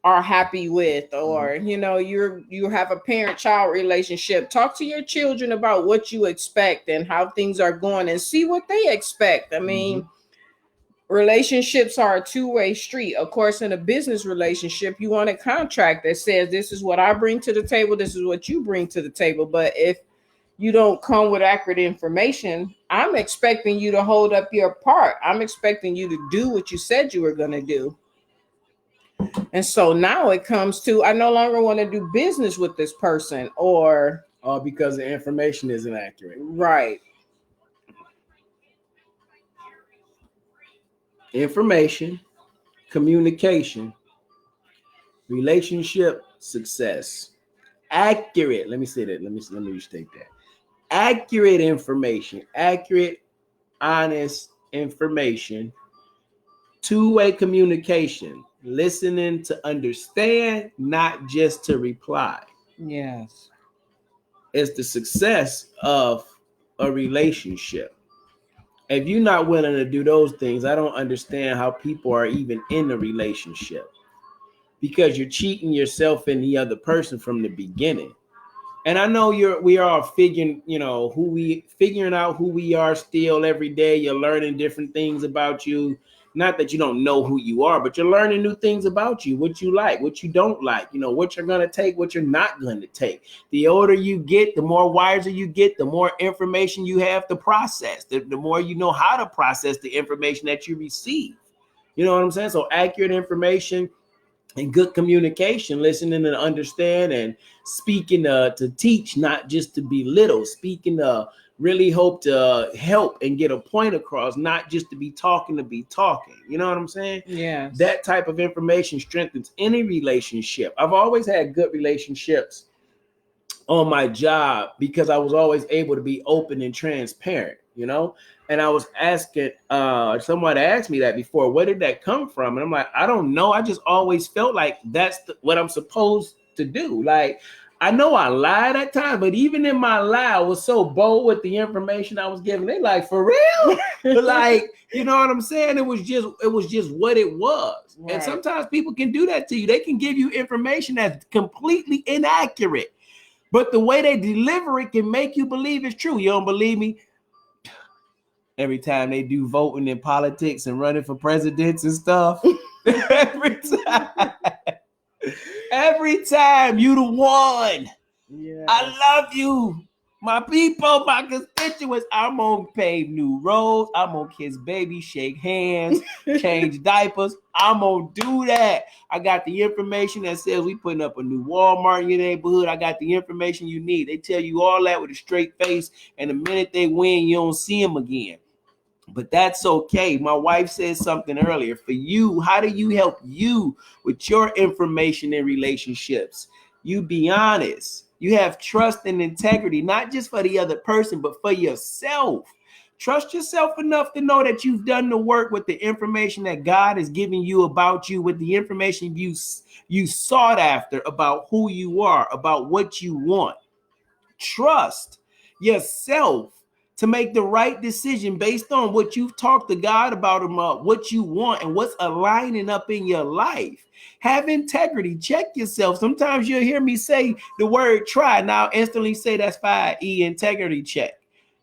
are happy with, or you have a parent-child relationship. Talk to your children about what you expect and how things are going, and see what they expect. I mean, relationships are a two-way street. Of course, in a business relationship, you want a contract that says, this is what I bring to the table, this is what you bring to the table. But if you don't come with accurate information, I'm expecting you to hold up your part. I'm expecting you to do what you said you were going to do. And so now it comes to, I no longer want to do business with this person, or All because the information isn't accurate. Right. Information, communication, relationship success. Accurate. Let me say that. Let me restate that. Accurate information, accurate, honest information, two-way communication, listening to understand, not just to reply. Yes. It's the success of a relationship. If you're not willing to do those things, I don't understand how people are even in a relationship, because you're cheating yourself and the other person from the beginning. And I know we are figuring out who we are still every day. You're learning different things about you. Not that you don't know who you are, but you're learning new things about you, what you like, what you don't like, what you're going to take, what you're not going to take. The older you get, the more wiser you get, the more information you have to process, the more you know how to process the information that you receive. You know what I'm saying? So accurate information and good communication, listening to understand and speaking to teach, not just to belittle, speaking to really hope to help and get a point across, not just to be talking. You know what I'm saying? Yes. That type of information strengthens any relationship. I've always had good relationships on my job because I was always able to be open and transparent, and I was asking, someone asked me that before, where did that come from? And I'm like, I don't know. I just always felt like that's what I'm supposed to do. Like, I know I lied at times, but even in my lie, I was so bold with the information I was giving. They like, for real? Like, you know what I'm saying? It was just what it was. Right. And sometimes people can do that to you. They can give you information that's completely inaccurate, but the way they deliver it can make you believe it's true. You don't believe me? Every time they do voting in politics and running for presidents and stuff, every time you the one. Yes. I love you. My people, my constituents, I'm gonna pave new roads. I'm gonna kiss babies, shake hands, change diapers. I'm gonna do that. I got the information that says we putting up a new Walmart in your neighborhood. I got the information you need. They tell you all that with a straight face, and the minute they win, you don't see them again. But that's okay. My wife said something earlier. For you, how do you help you with your information and relationships? You be honest. You have trust and integrity, not just for the other person, but for yourself. Trust yourself enough to know that you've done the work with the information that God is giving you about you, with the information you sought after about who you are, about what you want. Trust yourself to make the right decision based on what you've talked to God about what you want and what's aligning up in your life. Have integrity. Check yourself. Sometimes you'll hear me say the word try. Now instantly say that's P.I.E.N, integrity check.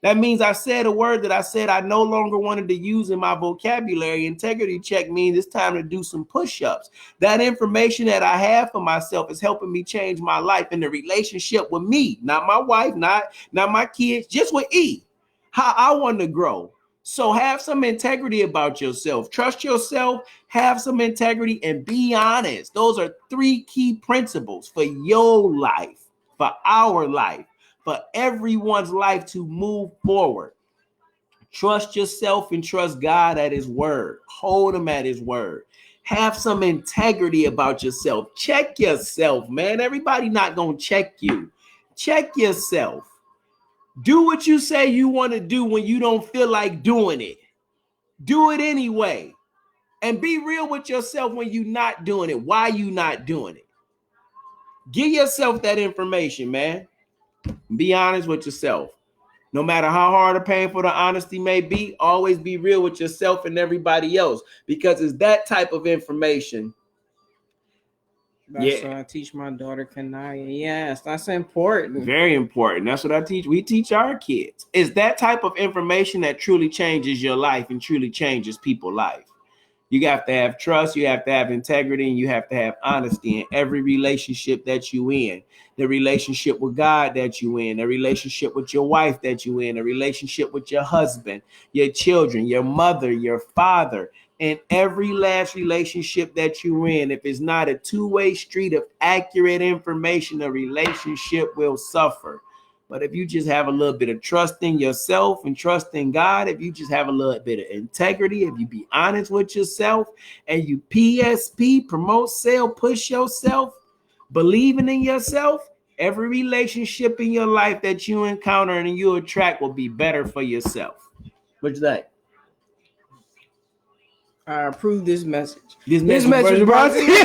That means I said a word that I said I no longer wanted to use in my vocabulary. Integrity check means it's time to do some push-ups. That information that I have for myself is helping me change my life in the relationship with me, not my wife, not my kids, just with E. How I want to grow. So have some integrity about yourself. Trust yourself, have some integrity, and be honest. Those are 3 key principles for your life, for our life, for everyone's life to move forward. Trust yourself and trust God at his word. Hold him at his word. Have some integrity about yourself. Check yourself, man. Everybody not going to check you. Check yourself. Do what you say you want to do when you don't feel like doing it. Do it anyway. And be real with yourself when you're not doing it. Why you not doing it? Give yourself that information, man. Be honest with yourself. No matter how hard or painful the honesty may be, always be real with yourself and everybody else, because it's that type of information. That's what I teach my daughter, Kanaya. Yes, that's important. Very important. That's what I teach. We teach our kids. It's that type of information that truly changes your life and truly changes people's life. You have to have trust, you have to have integrity, and you have to have honesty in every relationship that you in. The relationship with God that you in, the relationship with your wife that you in, the relationship with your husband, your children, your mother, your father, and every last relationship that you're in. If it's not a two-way street of accurate information, the relationship will suffer. But if you just have a little bit of trust in yourself and trust in God, if you just have a little bit of integrity, if you be honest with yourself and you PSP, promote, sell, push yourself, believing in yourself, every relationship in your life that you encounter and you attract will be better for yourself. What you think? I approve this message. This message brought to you.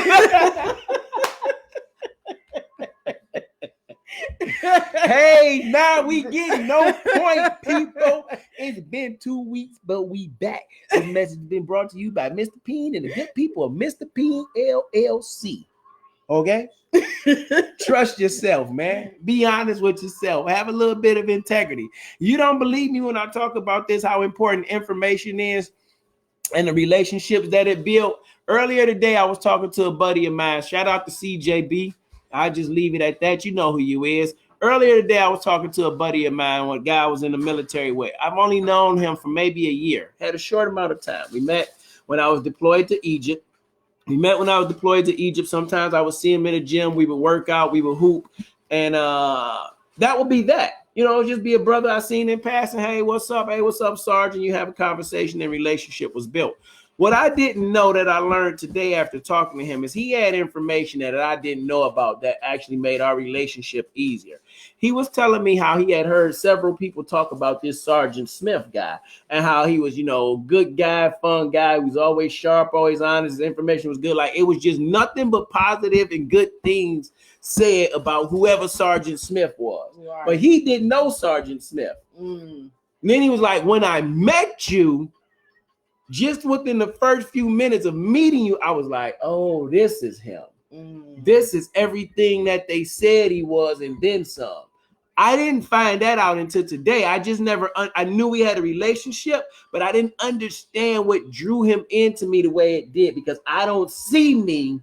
Hey, now we get no point, people. It's been 2 weeks, but we back. This message has been brought to you by Mr. P.I.E.N and the good people of Mr. P.I.E.N LLC. Okay? Trust yourself, man. Be honest with yourself. Have a little bit of integrity. You don't believe me when I talk about this, how important information is and the relationships that it built. Earlier today, I was talking to a buddy of mine. Shout out to CJB. I just leave it at that. You know who you is. Earlier today, I was talking to a buddy of mine. One guy was in the military with. I've only known him for maybe a year. Had a short amount of time. We met when I was deployed to Egypt. Sometimes I would see him in the gym. We would work out. We would hoop. And that would be that. You know, just be a brother I seen in passing. Hey, what's up? Hey, what's up, Sergeant? You have a conversation and relationship was built. What I didn't know that I learned today after talking to him is he had information that I didn't know about that actually made our relationship easier. He was telling me how he had heard several people talk about this Sergeant Smith guy and how he was, you know, good guy, fun guy. He was always sharp, always honest. His information was good. Like it was just nothing but positive and good things said about whoever Sergeant Smith was. Right. But he didn't know Sergeant Smith. And then he was like, when I met you, just within the first few minutes of meeting you, I was like, oh, this is him. This is everything that they said he was and then some. I didn't find that out until today. I just never, I knew we had a relationship, but I didn't understand what drew him into me the way it did because I don't see me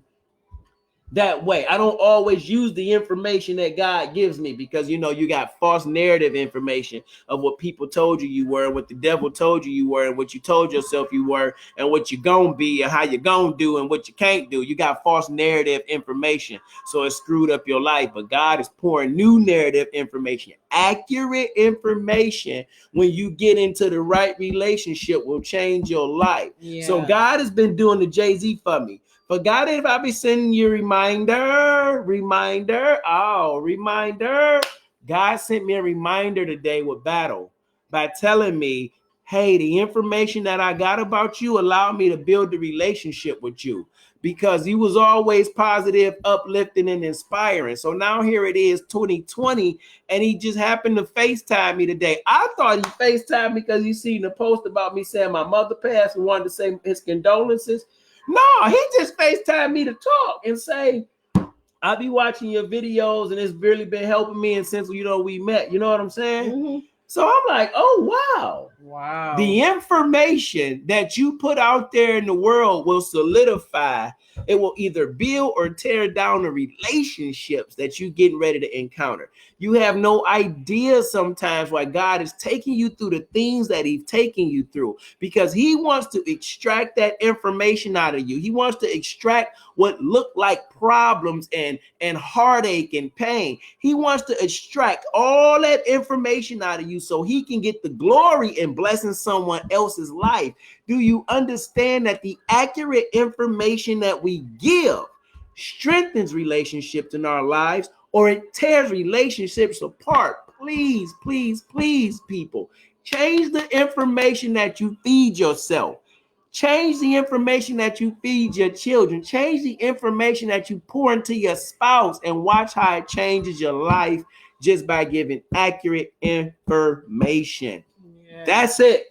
that way. I don't always use the information that God gives me because, you know, you got false narrative information of what people told you were, what the devil told you were, and what you told yourself you were, and what you're going to be, and how you're going to do, and what you can't do. You got false narrative information, so it screwed up your life. But God is pouring new narrative information, accurate information. When you get into the right relationship, will change your life. Yeah. So God has been doing the Jay-Z for me. Forgot it if I be sending you reminder. God sent me a reminder today with Battle by telling me, hey, the information that I got about you allowed me to build the relationship with you because he was always positive, uplifting, and inspiring. So now here it is, 2020, and he just happened to FaceTime me today. I thought he FaceTimed because he seen the post about me saying my mother passed and wanted to say his condolences. No, he just FaceTimed me to talk and say, I'll be watching your videos and it's really been helping me. And since, you know, we met, you know what I'm saying? Mm-hmm. So I'm like, oh, wow. The information that you put out there in the world will solidify. It will either build or tear down the relationships that you're getting ready to encounter. You have no idea sometimes why God is taking you through the things that he's taking you through because he wants to extract that information out of you. He wants to extract what look like problems and heartache and pain. He wants to extract all that information out of you so he can get the glory in blessing someone else's life. Do you understand that the accurate information that we give strengthens relationships in our lives or it tears relationships apart? Please, please, please, people, change the information that you feed yourself. Change the information that you feed your children. Change the information that you pour into your spouse and watch how it changes your life just by giving accurate information. Yeah. That's it.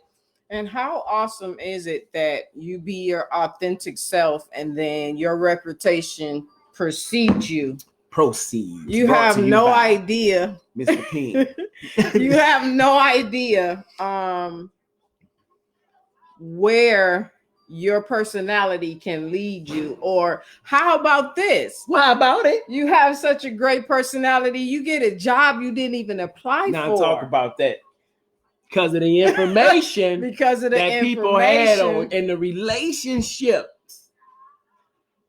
And how awesome is it that you be your authentic self and then your reputation precedes you? Proceeds. You have no idea. Mr. P.I.E.N. You have no idea where your personality can lead you. Or how about this? Well, how about it? You have such a great personality. You get a job you didn't even apply for. Now talk about that. Because of the information people had on in the relationships.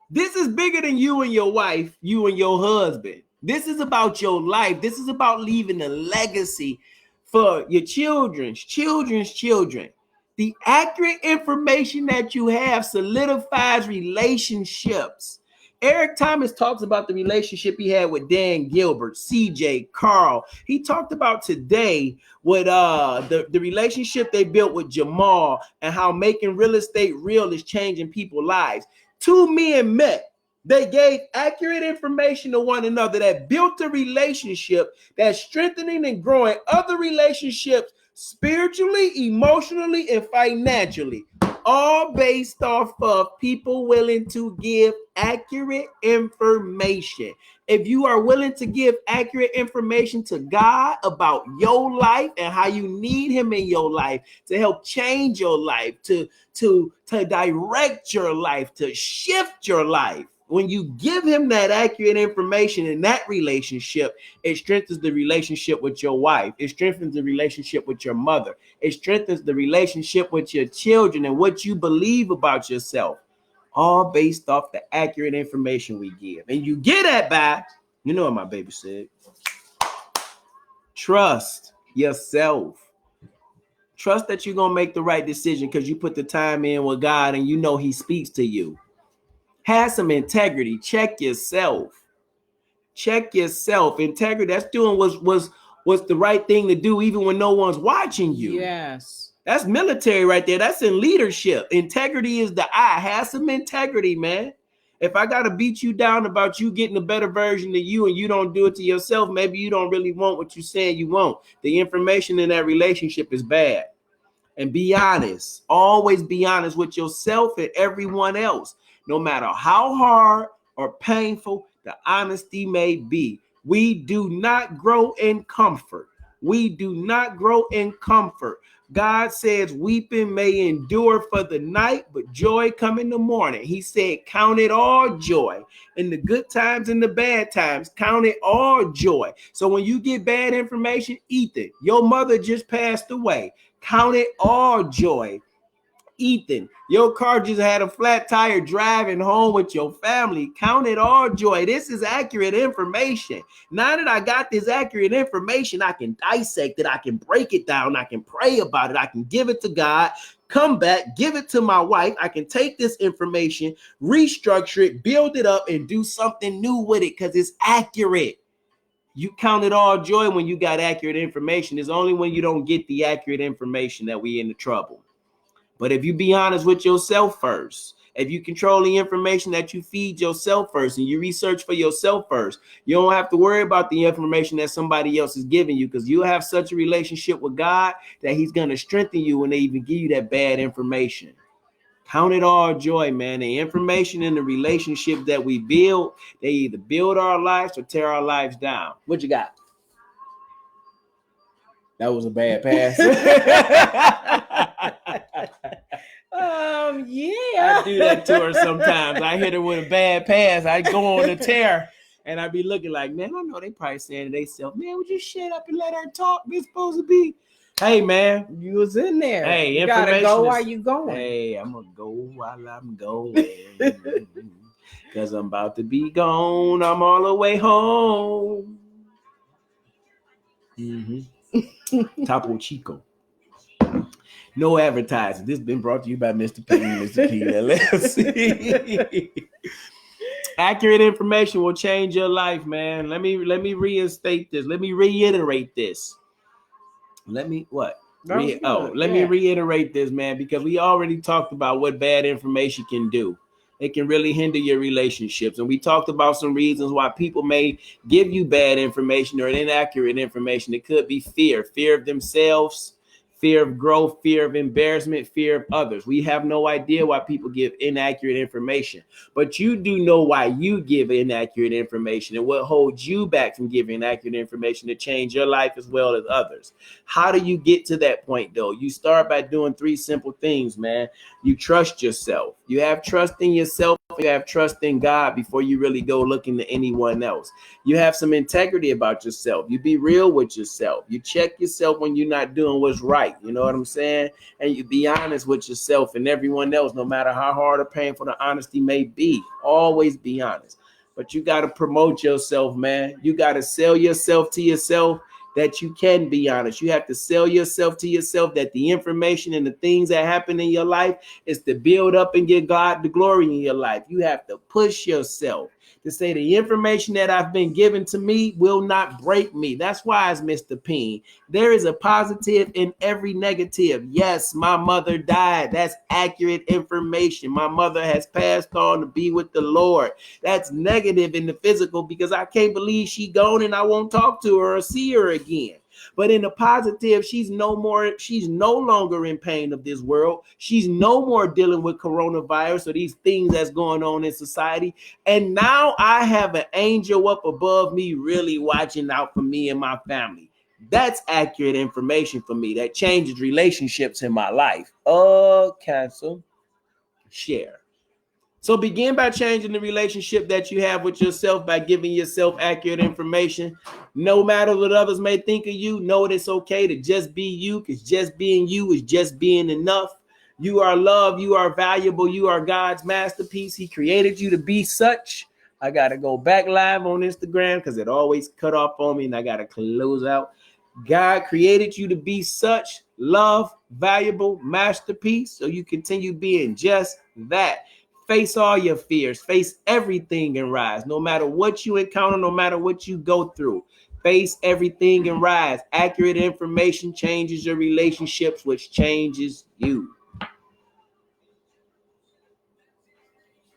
This is bigger than you and your wife, you and your husband. This is about your life. This is about leaving a legacy for your children's children. The accurate information that you have solidifies relationships. Eric Thomas talks about the relationship he had with Dan Gilbert, CJ, Carl. He talked about today with the relationship they built with Jamal and how making real estate real is changing people's lives. Two men met. They gave accurate information to one another that built a relationship that's strengthening and growing other relationships spiritually, emotionally, and financially, all based off of people willing to give accurate information. If you are willing to give accurate information to God about your life and how you need him in your life to help change your life, to direct your life, to shift your life, when you give him that accurate information in that relationship, it strengthens the relationship with your wife. It strengthens the relationship with your mother. It strengthens the relationship with your children and what you believe about yourself, all based off the accurate information we give. And you get that by, you know what my baby said, trust yourself. Trust that you're going to make the right decision because you put the time in with God and you know he speaks to you. Have some integrity. Check yourself. Check yourself. Integrity. That's doing what's the right thing to do, even when no one's watching you. Yes. That's military right there. That's in leadership. Integrity is the I. Have some integrity, man. If I gotta beat you down about you getting a better version of you and you don't do it to yourself, maybe you don't really want what you're saying you want. The information in that relationship is bad. And be honest. Always be honest with yourself and everyone else. No matter how hard or painful the honesty may be. We do not grow in comfort. We do not grow in comfort. God says weeping may endure for the night, but joy come in the morning. He said, count it all joy. In the good times and the bad times, count it all joy. So when you get bad information, Ethan, your mother just passed away. Count it all joy. Ethan, your car just had a flat tire driving home with your family. Count it all joy. This is accurate information. Now that I got this accurate information, I can dissect it. I can break it down. I can pray about it. I can give it to God, come back, give it to my wife. I can take this information, restructure it, build it up, and do something new with it because it's accurate. You count it all joy when you got accurate information. It's only when you don't get the accurate information that we in the trouble. But if you be honest with yourself first, if you control the information that you feed yourself first and you research for yourself first, you don't have to worry about the information that somebody else is giving you because you'll have such a relationship with God that he's going to strengthen you when they even give you that bad information. Count it all joy, man. The information and the relationship that we build, they either build our lives or tear our lives down. What you got? That was a bad pass. Yeah. I do that to her sometimes. I hit her with a bad pass. I go on a tear and I be looking like, man, I know they probably saying to themselves, man, would you shut up and let her talk? We're supposed to be. Hey, man. You was in there. Hey, you gotta go while you going. Hey, I'm gonna go while I'm going. Cause I'm about to be gone. I'm all the way home. Topo Chico. No advertising. This has been brought to you by Mr. P. Mr. P. LLC. Accurate information will change your life, man. Let me reinstate this. Let me reiterate this. Let me reiterate this, man, because we already talked about what bad information can do. It can really hinder your relationships. And we talked about some reasons why people may give you bad information or inaccurate information. It could be fear of themselves, fear of growth, fear of embarrassment, fear of others. We have no idea why people give inaccurate information, but you do know why you give inaccurate information and what holds you back from giving accurate information to change your life as well as others. How do you get to that point, though? You start by doing 3 simple things, man. You trust yourself. You have trust in yourself. You have trust in God before you really go looking to anyone else. You have some integrity about yourself. You be real with yourself. You check yourself when you're not doing what's right. You know what I'm saying? And you be honest with yourself and everyone else, no matter how hard or painful the honesty may be. Always be honest. But you got to promote yourself, man. You got to sell yourself to yourself that you can be honest. You have to sell yourself to yourself that the information and the things that happen in your life is to build up and give God the glory in your life. You have to push yourself to say the information that I've been given to me will not break me. That's why it's Mr. P.I.E.N. There is a positive in every negative. Yes, my mother died. That's accurate information. My mother has passed on to be with the Lord. That's negative in the physical because I can't believe she gone and I won't talk to her or see her again. But in the positive, she's no longer in pain of this world. She's no more dealing with coronavirus or these things that's going on in society. And now I have an angel up above me really watching out for me and my family. That's accurate information for me. That changes relationships in my life. Cancel. Share. So begin by changing the relationship that you have with yourself by giving yourself accurate information. No matter what others may think of you, know that it's okay to just be you, because just being you is just being enough. You are loved. You are valuable. You are God's masterpiece. He created you to be such. I got to go back live on Instagram because it always cut off on me and I got to close out. God created you to be such love, valuable masterpiece. So you continue being just that. Face all your fears, face everything and rise. No matter what you encounter, no matter what you go through, face everything and rise. Accurate information changes your relationships, which changes you.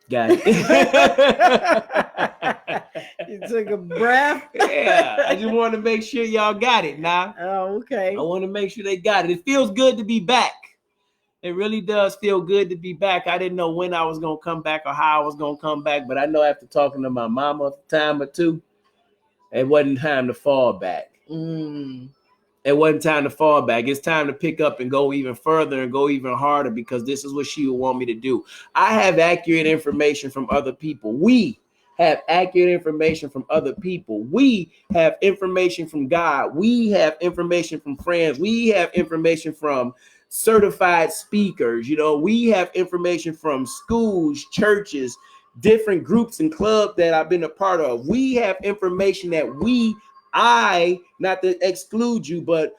Got it. You took a breath. Yeah, I just want to make sure y'all got it now. Oh, okay. I want to make sure they got it. It feels good to be back. It really does feel good to be back. I didn't know when I was going to come back or how I was going to come back, but I know after talking to my mama a time or two, it wasn't time to fall back. It wasn't time to fall back. It's time to pick up and go even further and go even harder because this is what she would want me to do. I have accurate information from other people. We have accurate information from other people. We have information from God. We have information from friends. We have information from certified speakers. We have information from schools, churches, different groups and clubs that I've been a part of. We have information that not to exclude you, but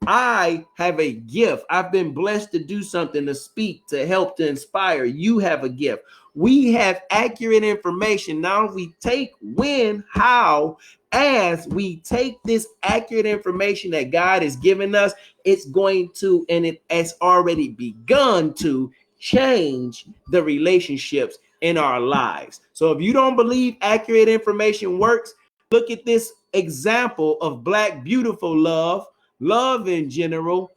I have a gift. I've been blessed to do something, to speak, to help, to inspire. You have a gift. We have accurate information. Now we take when, how, as we take this accurate information that God has given us, it's going to, and it has already begun to change the relationships in our lives. So if you don't believe accurate information works, look at this example of Black beautiful love in general,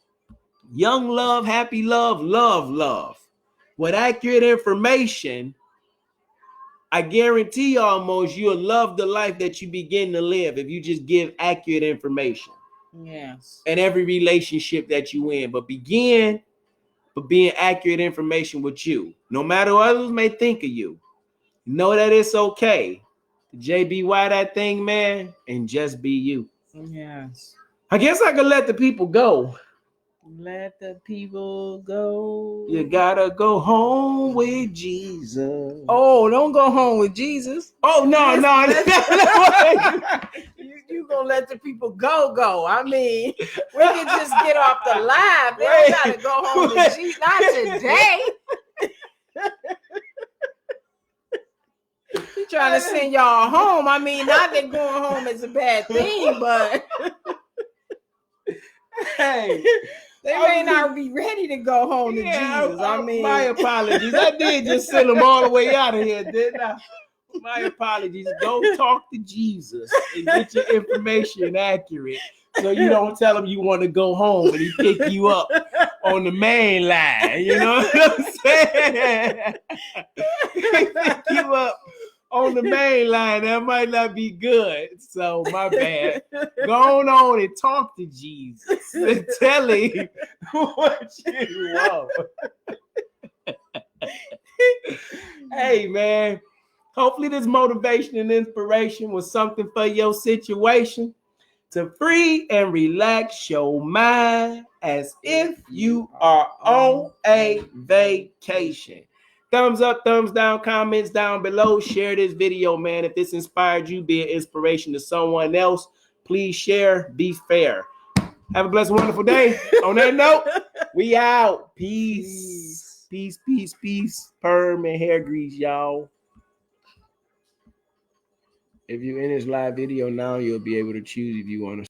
young love, happy love. With accurate information, I guarantee you almost you'll love the life that you begin to live if you just give accurate information. Yes. And every relationship that you in, but begin with being accurate information with you. No matter what others may think of you, know that it's okay. JBY that thing, man, and just be you. Yes. I guess I could let the people go. Let the people go. You gotta go home with Jesus. Oh, don't go home with Jesus. Oh, no. You gonna let the people go. I mean, we can just get off the live. They don't gotta go home with Jesus. Not today. He's trying to send y'all home. I mean, not that going home is a bad thing, but hey, they may not be ready to go home to Jesus. I mean, my apologies. I did just send them all the way out of here, didn't I? My apologies. Go talk to Jesus and get your information accurate so you don't tell him you want to go home and he pick you up on the main line. You know what I'm saying? He pick you up on the main line. That might not be good. So my bad. Go on and talk to Jesus and tell him what you want. Hey, man. Hopefully this motivation and inspiration was something for your situation to free and relax your mind as if you are on a vacation. Thumbs up, thumbs down, comments down below. Share this video, man. If this inspired you, be an inspiration to someone else. Please share. Be fair. Have a blessed, wonderful day. On that note, we out. Peace. Peace, peace, peace. Perm and hair grease, y'all. If you're in this live video now, you'll be able to choose if you want to